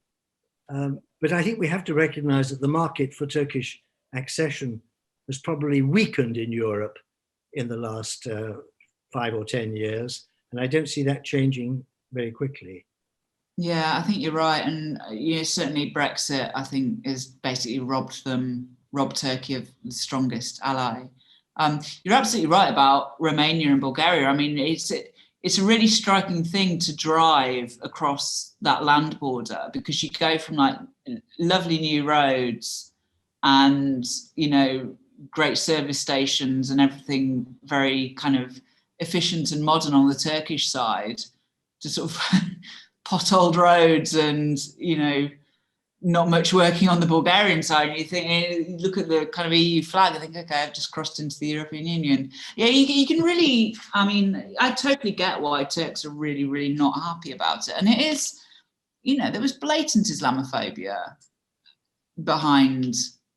But I think we have to recognize that the market for Turkish accession has probably weakened in Europe in the last 5 or 10 years. And I don't see that changing very quickly. Yeah, I think you're right. And certainly Brexit, I think, has basically robbed Turkey of the strongest ally. You're absolutely right about Romania and Bulgaria. I mean, it's it's a really striking thing to drive across that land border, because you go from like lovely new roads and, you know, great service stations and everything very kind of efficient and modern on the Turkish side, to sort of potholed roads and, you know, not much working on the Bulgarian side. And you think, you look at the kind of EU flag and think, okay, I've just crossed into the European Union. Yeah, you can really, I mean, I totally get why Turks are really, really not happy about it. And it is, you know, there was blatant Islamophobia behind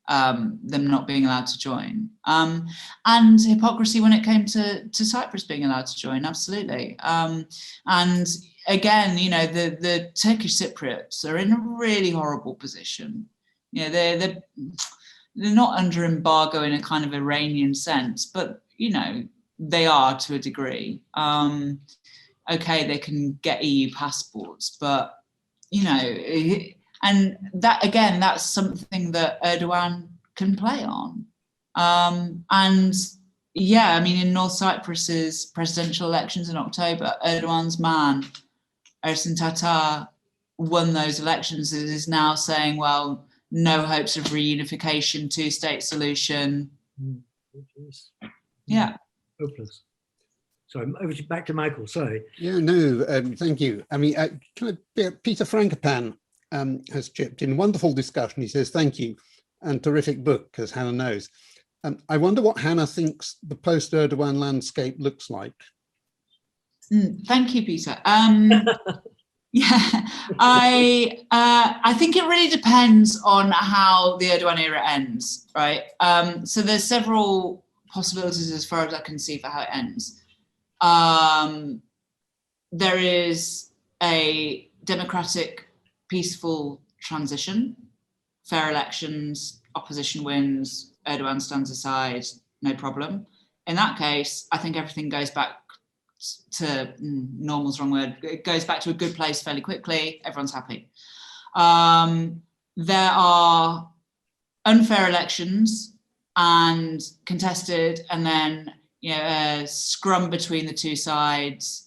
them not being allowed to join, and hypocrisy when it came to Cyprus being allowed to join, absolutely. And again, you know, the Turkish Cypriots are in a really horrible position. You know, they're not under embargo in a kind of Iranian sense, but, you know, they are to a degree. Okay, they can get EU passports, but, you know, and that, again, that's something that Erdogan can play on. And yeah, I mean, in North Cyprus's presidential elections in October, Erdogan's man, Ersin Tatar, won those elections and is now saying, well, no hopes of reunification, two-state solution. Yeah. Hopeless. Sorry, back to Michael, sorry. Yeah, no, thank you. I mean, Peter Frankopan has chipped in. Wonderful discussion. He says, thank you, and terrific book, as Hannah knows. I wonder what Hannah thinks the post-Erdogan landscape looks like. Thank you, Peter. Yeah, I think it really depends on how the Erdogan era ends, right? So there's several possibilities as far as I can see for how it ends. There is a democratic, peaceful transition, fair elections, opposition wins, Erdogan stands aside, no problem. In that case, I think everything goes back to, normal's the wrong word, it goes back to a good place fairly quickly, everyone's happy. There are unfair elections and contested, and then, you know, a scrum between the two sides,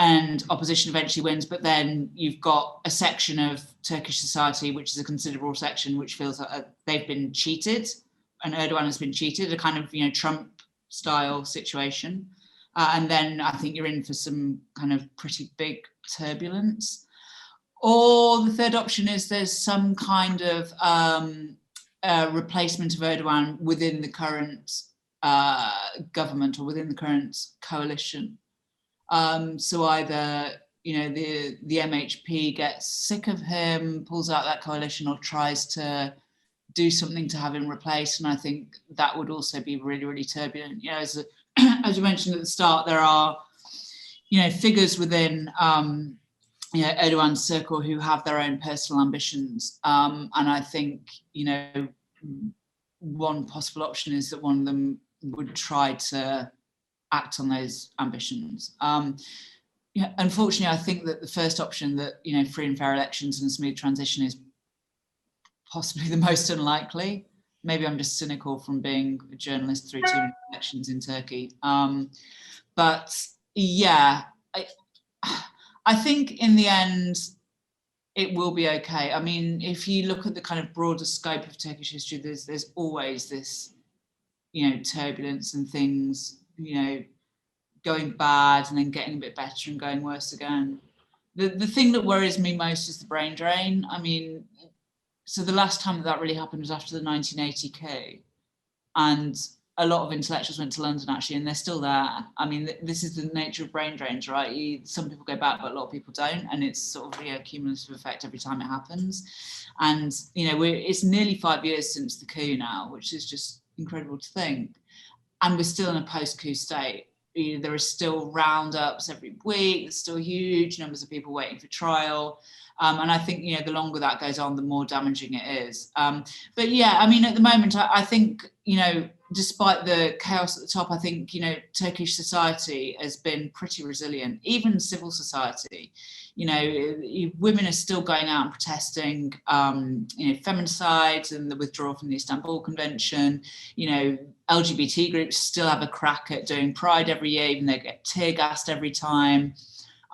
and opposition eventually wins, but then you've got a section of Turkish society, which is a considerable section, which feels like they've been cheated, and Erdogan has been cheated, a kind of, you know, Trump-style situation. And then I think you're in for some kind of pretty big turbulence. Or the third option is there's some kind of replacement of Erdogan within the current government or within the current coalition. So either, you know, the MHP gets sick of him, pulls out that coalition, or tries to do something to have him replaced. And I think that would also be really, really turbulent. You know, as you mentioned at the start, there are, you know, figures within, you know, Erdogan's circle who have their own personal ambitions. And I think, you know, one possible option is that one of them would try to act on those ambitions. Yeah, unfortunately, I think that the first option, that, you know, free and fair elections and a smooth transition, is possibly the most unlikely. Maybe I'm just cynical from being a journalist through 2 elections in Turkey. But yeah, I think in the end, it will be okay. I mean, if you look at the kind of broader scope of Turkish history, there's always this, you know, turbulence and things, you know, going bad and then getting a bit better and going worse again. The thing that worries me most is the brain drain. I mean, so the last time that really happened was after the 1980 coup, and a lot of intellectuals went to London actually, and they're still there. I mean, this is the nature of brain drains, right? Some people go back, but a lot of people don't, and it's sort of, you know, cumulative effect every time it happens. And, you know, it's nearly 5 years since the coup now, which is just incredible to think. And we're still in a post-coup state. You know, there are still roundups every week. There's still huge numbers of people waiting for trial. And I think, you know, the longer that goes on, the more damaging it is. But yeah, I mean, at the moment, I think, you know, despite the chaos at the top, I think, you know, Turkish society has been pretty resilient, even civil society. You know, women are still going out and protesting, you know, femicides and the withdrawal from the Istanbul Convention. You know, LGBT groups still have a crack at doing Pride every year, even though they get tear gassed every time.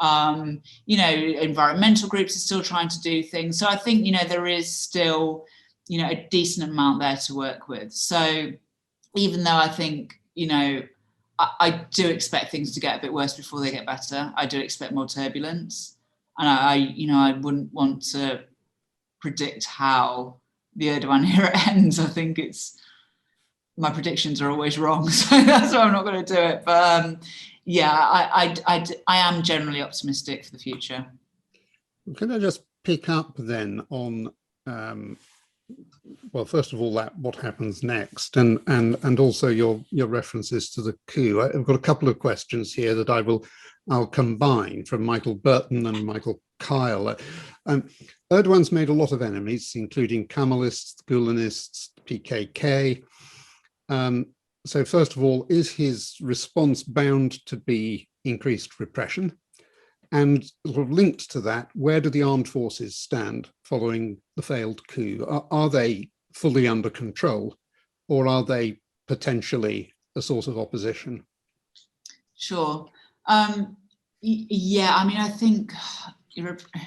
You know, environmental groups are still trying to do things. So I think, you know, there is still, you know, a decent amount there to work with. So even though I think, you know, I do expect things to get a bit worse before they get better. I do expect more turbulence. And you know, I wouldn't want to predict how the Erdogan era ends. I think my predictions are always wrong. So that's why I'm not going to do it. But yeah, I am generally optimistic for the future. Can I just pick up then on, well, first of all, what happens next, and also your references to the coup. I've got a couple of questions here that I'll combine from Michael Burton and Michael Kyle. Erdogan's made a lot of enemies, including Kemalists, Gulenists, PKK. So first of all, is his response bound to be increased repression? And sort of linked to that, where do the armed forces stand following the failed coup? Are they fully under control, or are they potentially a source of opposition? Sure. Yeah, I mean, I think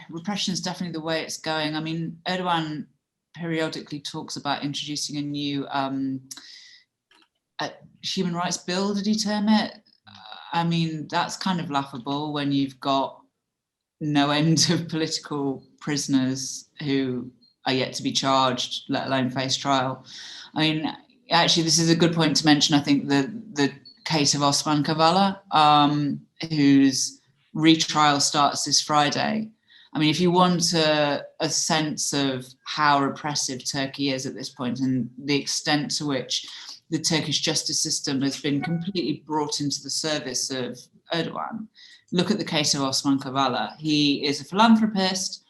repression is definitely the way it's going. I mean, Erdogan periodically talks about introducing a new human rights bill, did he term it? I mean, that's kind of laughable when you've got no end of political prisoners who are yet to be charged, let alone face trial. I mean, actually, this is a good point to mention. I think the case of Osman Kavala, whose retrial starts this Friday. I mean, if you want a sense of how repressive Turkey is at this point and the extent to which the Turkish justice system has been completely brought into the service of Erdogan, look at the case of Osman Kavala. He is a philanthropist.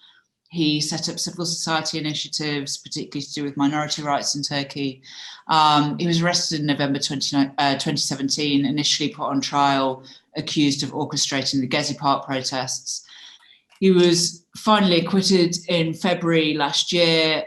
He set up civil society initiatives, particularly to do with minority rights in Turkey. He was arrested in November 2017, initially put on trial, accused of orchestrating the Gezi Park protests. He was finally acquitted in February last year,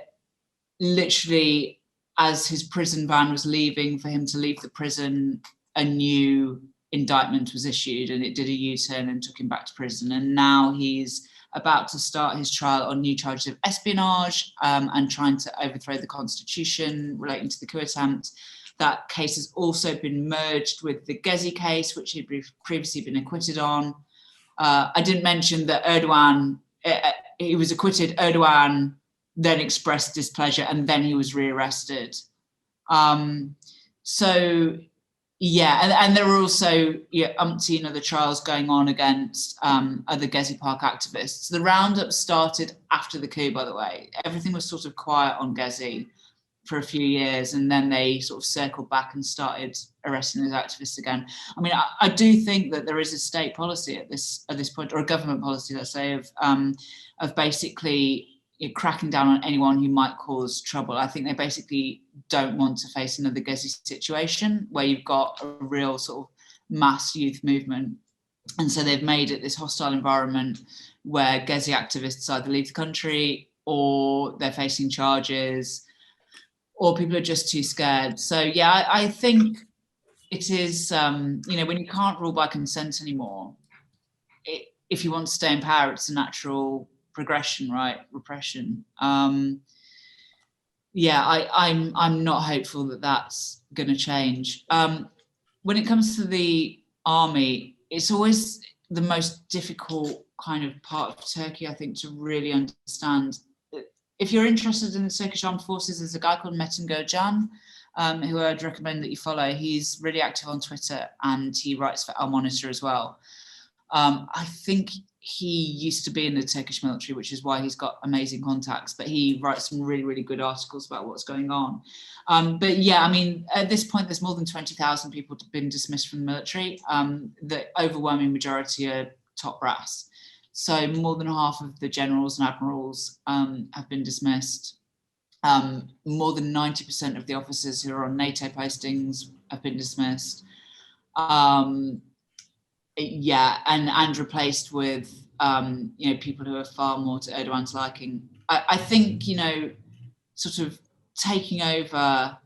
literally as his prison van was leaving for him to leave the prison, a new indictment was issued and it did a U-turn and took him back to prison. And now he's about to start his trial on new charges of espionage and trying to overthrow the constitution relating to the coup attempt. That case has also been merged with the Gezi case, which he'd previously been acquitted on. I didn't mention that Erdogan, he was acquitted, Erdogan then expressed displeasure and then he was rearrested. So yeah, and there were also umpteen other trials going on against other Gezi Park activists. The roundup started after the coup, by the way. Everything was sort of quiet on Gezi for a few years, and then they sort of circled back and started arresting those activists again. I mean, I do think that there is a state policy at this point, or a government policy, let's say, of basically cracking down on anyone who might cause trouble. I think they basically don't want to face another Gezi situation where you've got a real sort of mass youth movement. And so they've made it this hostile environment where Gezi activists either leave the country or they're facing charges or people are just too scared. So yeah, I think it is, when you can't rule by consent anymore, if you want to stay in power, it's a natural progression, right? Repression. I'm not hopeful that that's going to change. When it comes to the army, it's always the most difficult kind of part of Turkey, I think, to really understand. If you're interested in the Turkish armed forces, there's a guy called Metin Gürcan, who I'd recommend that you follow. He's really active on Twitter and he writes for Al Monitor as well. I think he used to be in the Turkish military, which is why he's got amazing contacts, but he writes some really, really good articles about what's going on. But yeah, I mean, at this point, there's more than 20,000 people have been dismissed from the military. The overwhelming majority are top brass. So more than half of the generals and admirals have been dismissed. More than 90% of the officers who are on NATO postings have been dismissed. And replaced with people who are far more to Erdogan's liking. I think sort of taking over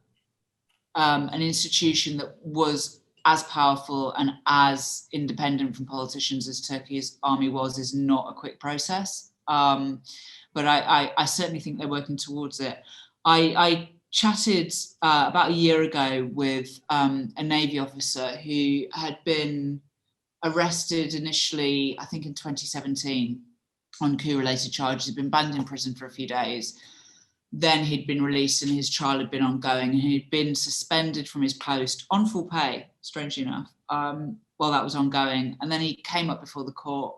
an institution that was as powerful and as independent from politicians as Turkey's army was is not a quick process. But I certainly think they're working towards it. I chatted about a year ago with a Navy officer who had been arrested initially, I think in 2017, on coup-related charges. He'd been banned in prison for a few days. Then he'd been released and his trial had been ongoing, and he'd been suspended from his post on full pay, strangely enough, while that was ongoing. And then he came up before the court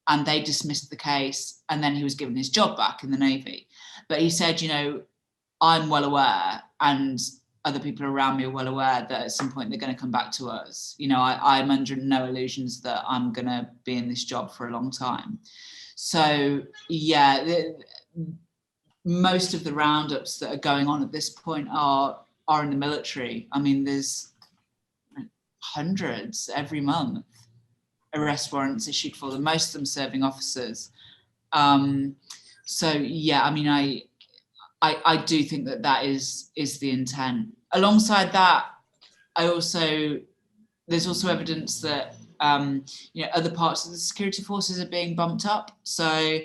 and they dismissed the case, and then he was given his job back in the Navy. But he said, you know, I'm well aware, and other people around me are well aware, that at some point they're going to come back to us. You know, I'm under no illusions that I'm going to be in this job for a long time. So, yeah, most of the roundups that are going on at this point are in the military. I mean, there's hundreds every month, arrest warrants issued for them, most of them serving officers. So, yeah, I mean, I do think that is the intent. Alongside that, there's also evidence that you know, other parts of the security forces are being bumped up. So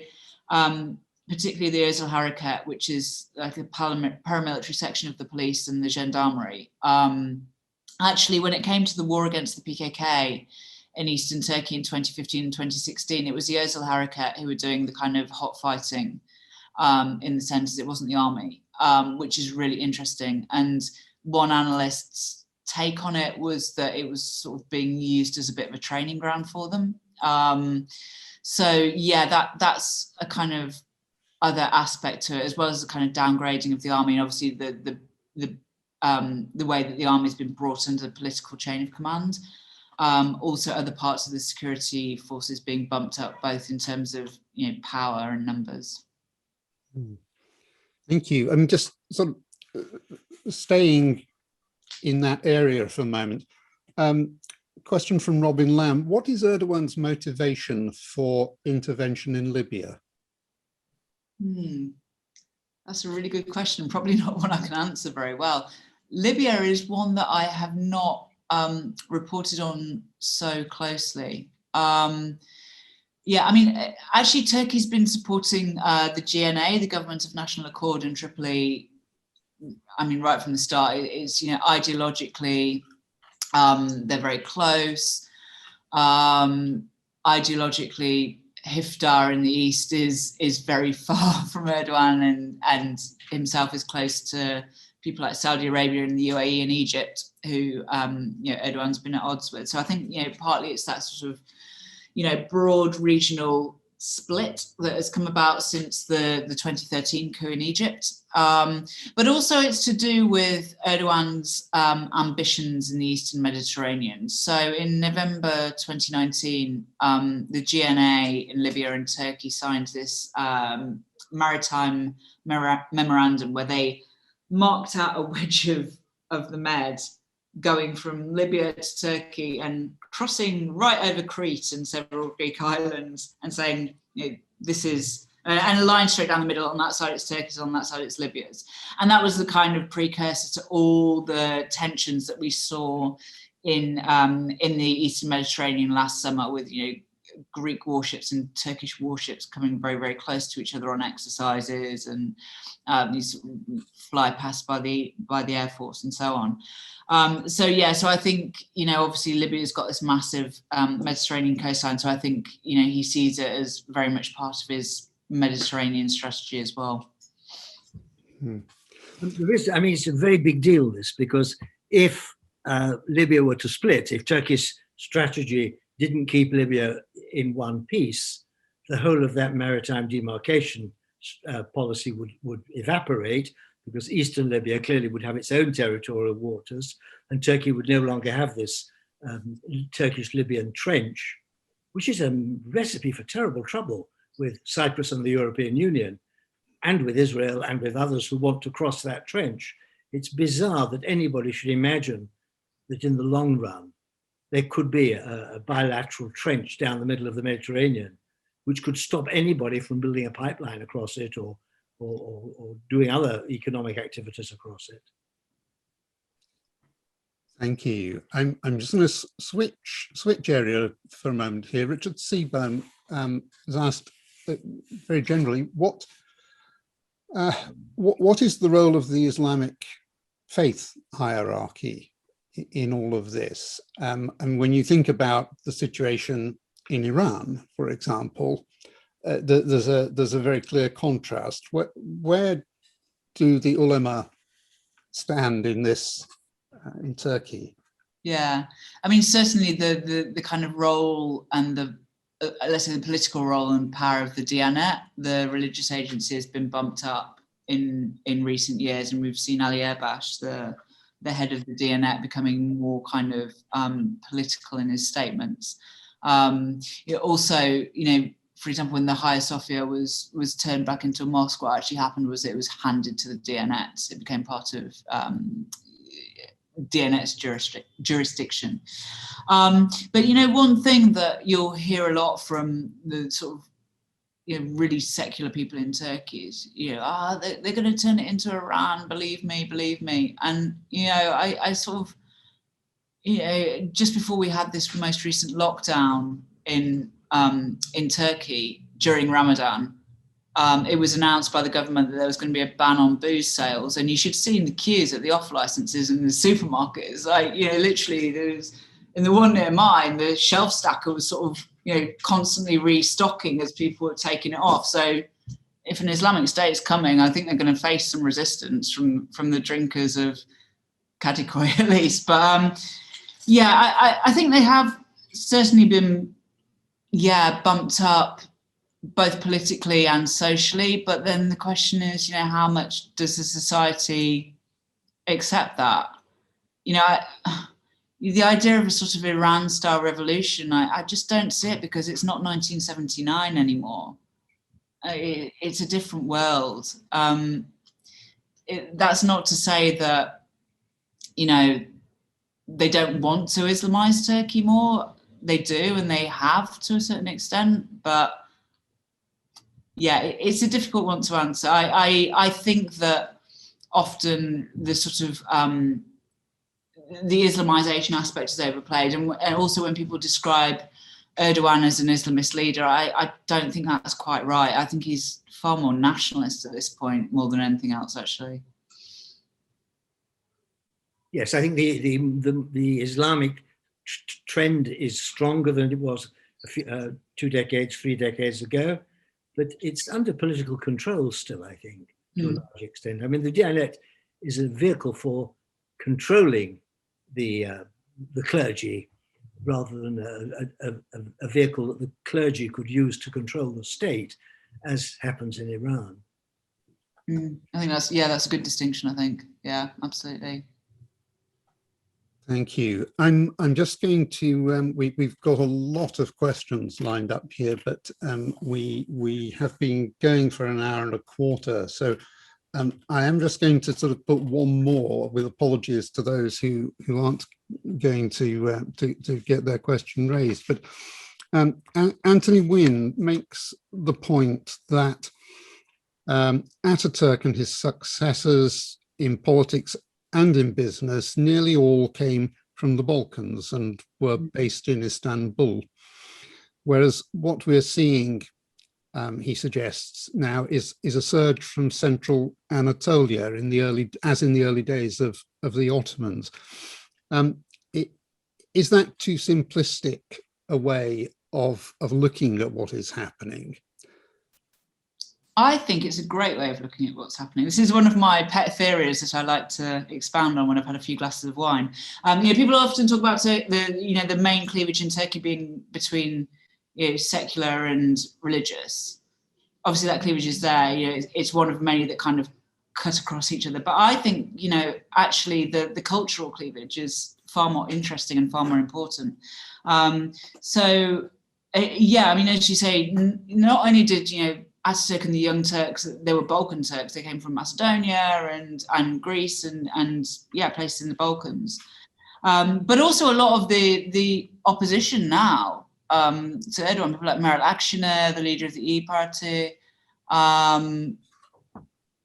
particularly the Özel Harekat, which is like a paramilitary section of the police and the gendarmerie. Actually, when it came to the war against the PKK in eastern Turkey in 2015 and 2016, it was the Özel Harekat who were doing the kind of hot fighting, in the sense it wasn't the army, which is really interesting. And one analyst's take on it was that it was sort of being used as a bit of a training ground for them. So yeah, that's a kind of other aspect to it, as well as the kind of downgrading of the army, and obviously the way that the army has been brought under the political chain of command. Also other parts of the security forces being bumped up, both in terms of, you know, power and numbers. Thank you. I'm just sort of staying in that area for a moment. Question from Robin Lamb. What is Erdogan's motivation for intervention in Libya? That's a really good question. Probably not one I can answer very well. Libya is one that I have not reported on so closely. Yeah, I mean, actually, Turkey's been supporting the GNA, the Government of National Accord in Tripoli. I mean, right from the start, it's, you know, ideologically, they're very close. Ideologically, Hiftar in the east is very far from Erdogan, and himself is close to people like Saudi Arabia and the UAE and Egypt, who you know, Erdogan's been at odds with. So I think, you know, partly it's that sort of, you know, broad regional split that has come about since the 2013 coup in Egypt. But also it's to do with Erdogan's ambitions in the Eastern Mediterranean. So in November 2019, the GNA in Libya and Turkey signed this maritime memorandum where they marked out a wedge of the Med going from Libya to Turkey and crossing right over Crete and several Greek islands, and saying, you know, this is, and a line straight down the middle. On that side it's Turkey's, on that side it's Libya's. And that was the kind of precursor to all the tensions that we saw in the Eastern Mediterranean last summer, with, you know, Greek warships and Turkish warships coming very, very close to each other on exercises, and these fly past by the Air Force and so on. So yeah, so I think, you know, obviously Libya's got this massive Mediterranean coastline, so I think, you know, he sees it as very much part of his Mediterranean strategy as well. I mean, it's a very big deal, this, because if Libya were to split, if Turkey's strategy didn't keep Libya in one piece, the whole of that maritime demarcation policy would evaporate, because Eastern Libya clearly would have its own territorial waters, and Turkey would no longer have this Turkish-Libyan trench, which is a recipe for terrible trouble with Cyprus and the European Union, and with Israel and with others who want to cross that trench. It's bizarre that anybody should imagine that in the long run there could be a bilateral trench down the middle of the Mediterranean, which could stop anybody from building a pipeline across it or doing other economic activities across it. Thank you. I'm just going to switch area for a moment here. Richard Seaburn has asked very generally, what is the role of the Islamic faith hierarchy in all of this? And when you think about the situation in Iran, for example, there's a very clear contrast. Where do the ulama stand in this in Turkey? Yeah, I mean, certainly the kind of role and the let's say the political role and power of the Diyanet, the religious agency, has been bumped up in recent years, and we've seen Ali Erbash, the head of the Diyanet, becoming more kind of political in his statements. It also, you know, for example, when the Hagia Sophia was turned back into a mosque, what actually happened was it was handed to the Diyanet. It became part of Diyanet's jurisdiction. But, you know, one thing that you'll hear a lot from the sort of, you know, really secular people in Turkey is, you know, they're going to turn it into Iran, believe me. And, you know, I sort of, you know, just before we had this most recent lockdown in Turkey during Ramadan, it was announced by the government that there was going to be a ban on booze sales, and you should see in the queues at the off licenses in the supermarkets, like, you know, literally there's, in the one near mine, the shelf stacker was sort of, you know, constantly restocking as people were taking it off. So if an Islamic State is coming, I think they're going to face some resistance from the drinkers of Kadikoy at least. But yeah, I think they have certainly been, yeah, bumped up both politically and socially. But then the question is, you know, how much does the society accept that? You know, the idea of a sort of Iran-style revolution, I just don't see it, because it's not 1979 anymore. It's a different world. That's not to say that, you know, they don't want to Islamize Turkey more. They do, and they have to a certain extent. But yeah, it's a difficult one to answer. I think that often the sort of the Islamization aspect is overplayed, and also when people describe Erdogan as an Islamist leader, I don't think that's quite right. I think he's far more nationalist at this point, more than anything else, actually. Yes, I think the Islamic trend is stronger than it was 2 decades, 3 decades ago, but it's under political control still, I think, to a large extent. I mean, the Diyanet is a vehicle for controlling the clergy, rather than a vehicle that the clergy could use to control the state, as happens in Iran. I think that's a good distinction, I think. Yeah, absolutely. Thank you. I'm just going to, we've got a lot of questions lined up here, but we have been going for an hour and a quarter. So I am just going to sort of put one more, with apologies to those who aren't going to get their question raised. But Anthony Wynne makes the point that Ataturk and his successors in politics and in business nearly all came from the Balkans and were based in Istanbul. Whereas what we're seeing, he suggests now, is a surge from central Anatolia in the early days of the Ottomans. Is that too simplistic a way of looking at what is happening? I think it's a great way of looking at what's happening. This is one of my pet theories that I like to expound on when I've had a few glasses of wine. You know, people often talk about the main cleavage in Turkey being between, you know, secular and religious. Obviously, that cleavage is there. You know, it's one of many that kind of cut across each other. But I think, you know, actually the cultural cleavage is far more interesting and far more important. Yeah, I mean, as you say, not only did, you know, Ataturk and the Young Turks, they were Balkan Turks. They came from Macedonia and Greece and yeah, places in the Balkans. But also a lot of the opposition now to Erdogan, people like Meral Akşener, the leader of the E Party.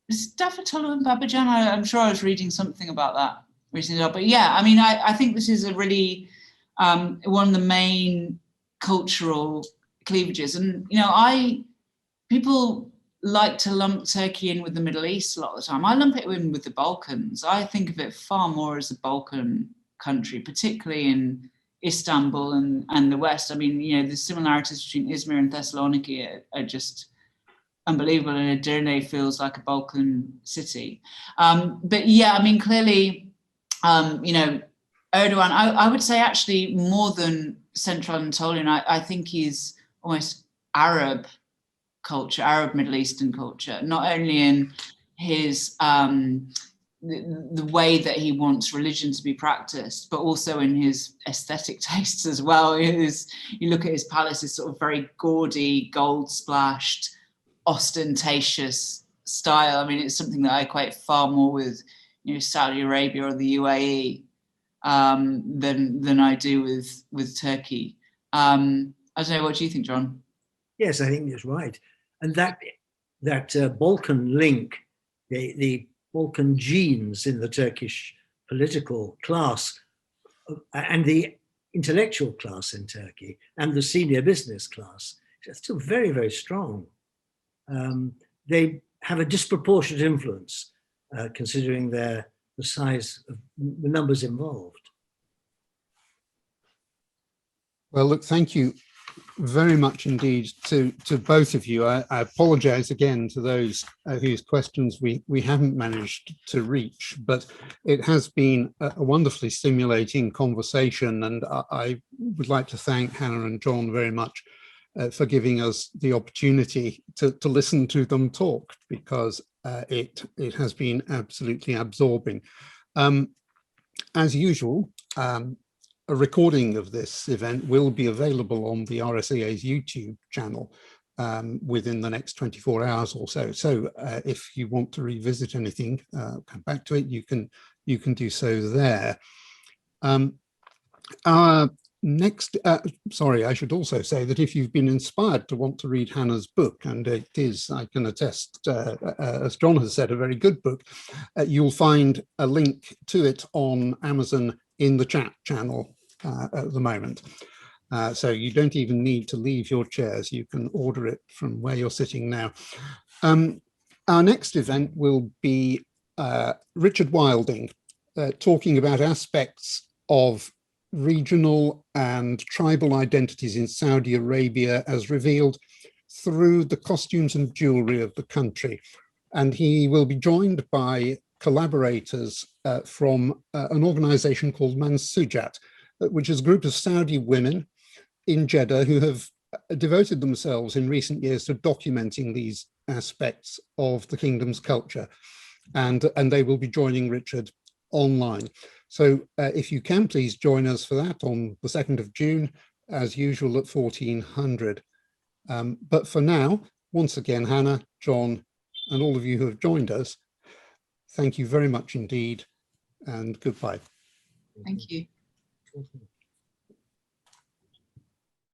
Is Davutoglu and Babacan? I'm sure I was reading something about that recently. But yeah, I mean, I think this is a really one of the main cultural cleavages, and you know, people like to lump Turkey in with the Middle East a lot of the time. I lump it in with the Balkans. I think of it far more as a Balkan country, particularly in Istanbul and the West. I mean, you know, the similarities between Izmir and Thessaloniki are just unbelievable, and Edirne feels like a Balkan city. But yeah, I mean, clearly, you know, Erdogan, I would say actually more than Central Anatolian, I think he's almost Arab culture, Arab Middle Eastern culture, not only in his the way that he wants religion to be practiced, but also in his aesthetic tastes as well. You look at his palace, it's sort of very gaudy, gold splashed, ostentatious style. I mean, it's something that I equate far more with, you know, Saudi Arabia or the UAE than I do with Turkey. I don't know, what do you think, John? Yes, I think that's right. And that Balkan link, the Balkan genes in the Turkish political class and the intellectual class in Turkey and the senior business class, are still very, very strong. They have a disproportionate influence considering the size of the numbers involved. Well, look, thank you very much indeed to both of you. I apologize again to those whose questions we haven't managed to reach, but it has been a wonderfully stimulating conversation, and I would like to thank Hannah and John very much for giving us the opportunity to listen to them talk, because it has been absolutely absorbing. As usual, a recording of this event will be available on the RSEA's YouTube channel within the next 24 hours or so. So if you want to revisit anything, come back to it, you can do so there. Our next, sorry, I should also say that if you've been inspired to want to read Hannah's book, and it is, I can attest, as John has said, a very good book, you'll find a link to it on Amazon in the chat channel at the moment. So you don't even need to leave your chairs. You can order it from where you're sitting now. Our next event will be Richard Wilding talking about aspects of regional and tribal identities in Saudi Arabia as revealed through the costumes and jewelry of the country. And he will be joined by collaborators from an organization called Mansujat, which is a group of Saudi women in Jeddah who have devoted themselves in recent years to documenting these aspects of the kingdom's culture. And they will be joining Richard online. So if you can, please join us for that on the 2nd of June, as usual at 1400. But for now, once again, Hannah, John, and all of you who have joined us, thank you very much indeed, and goodbye. Thank you.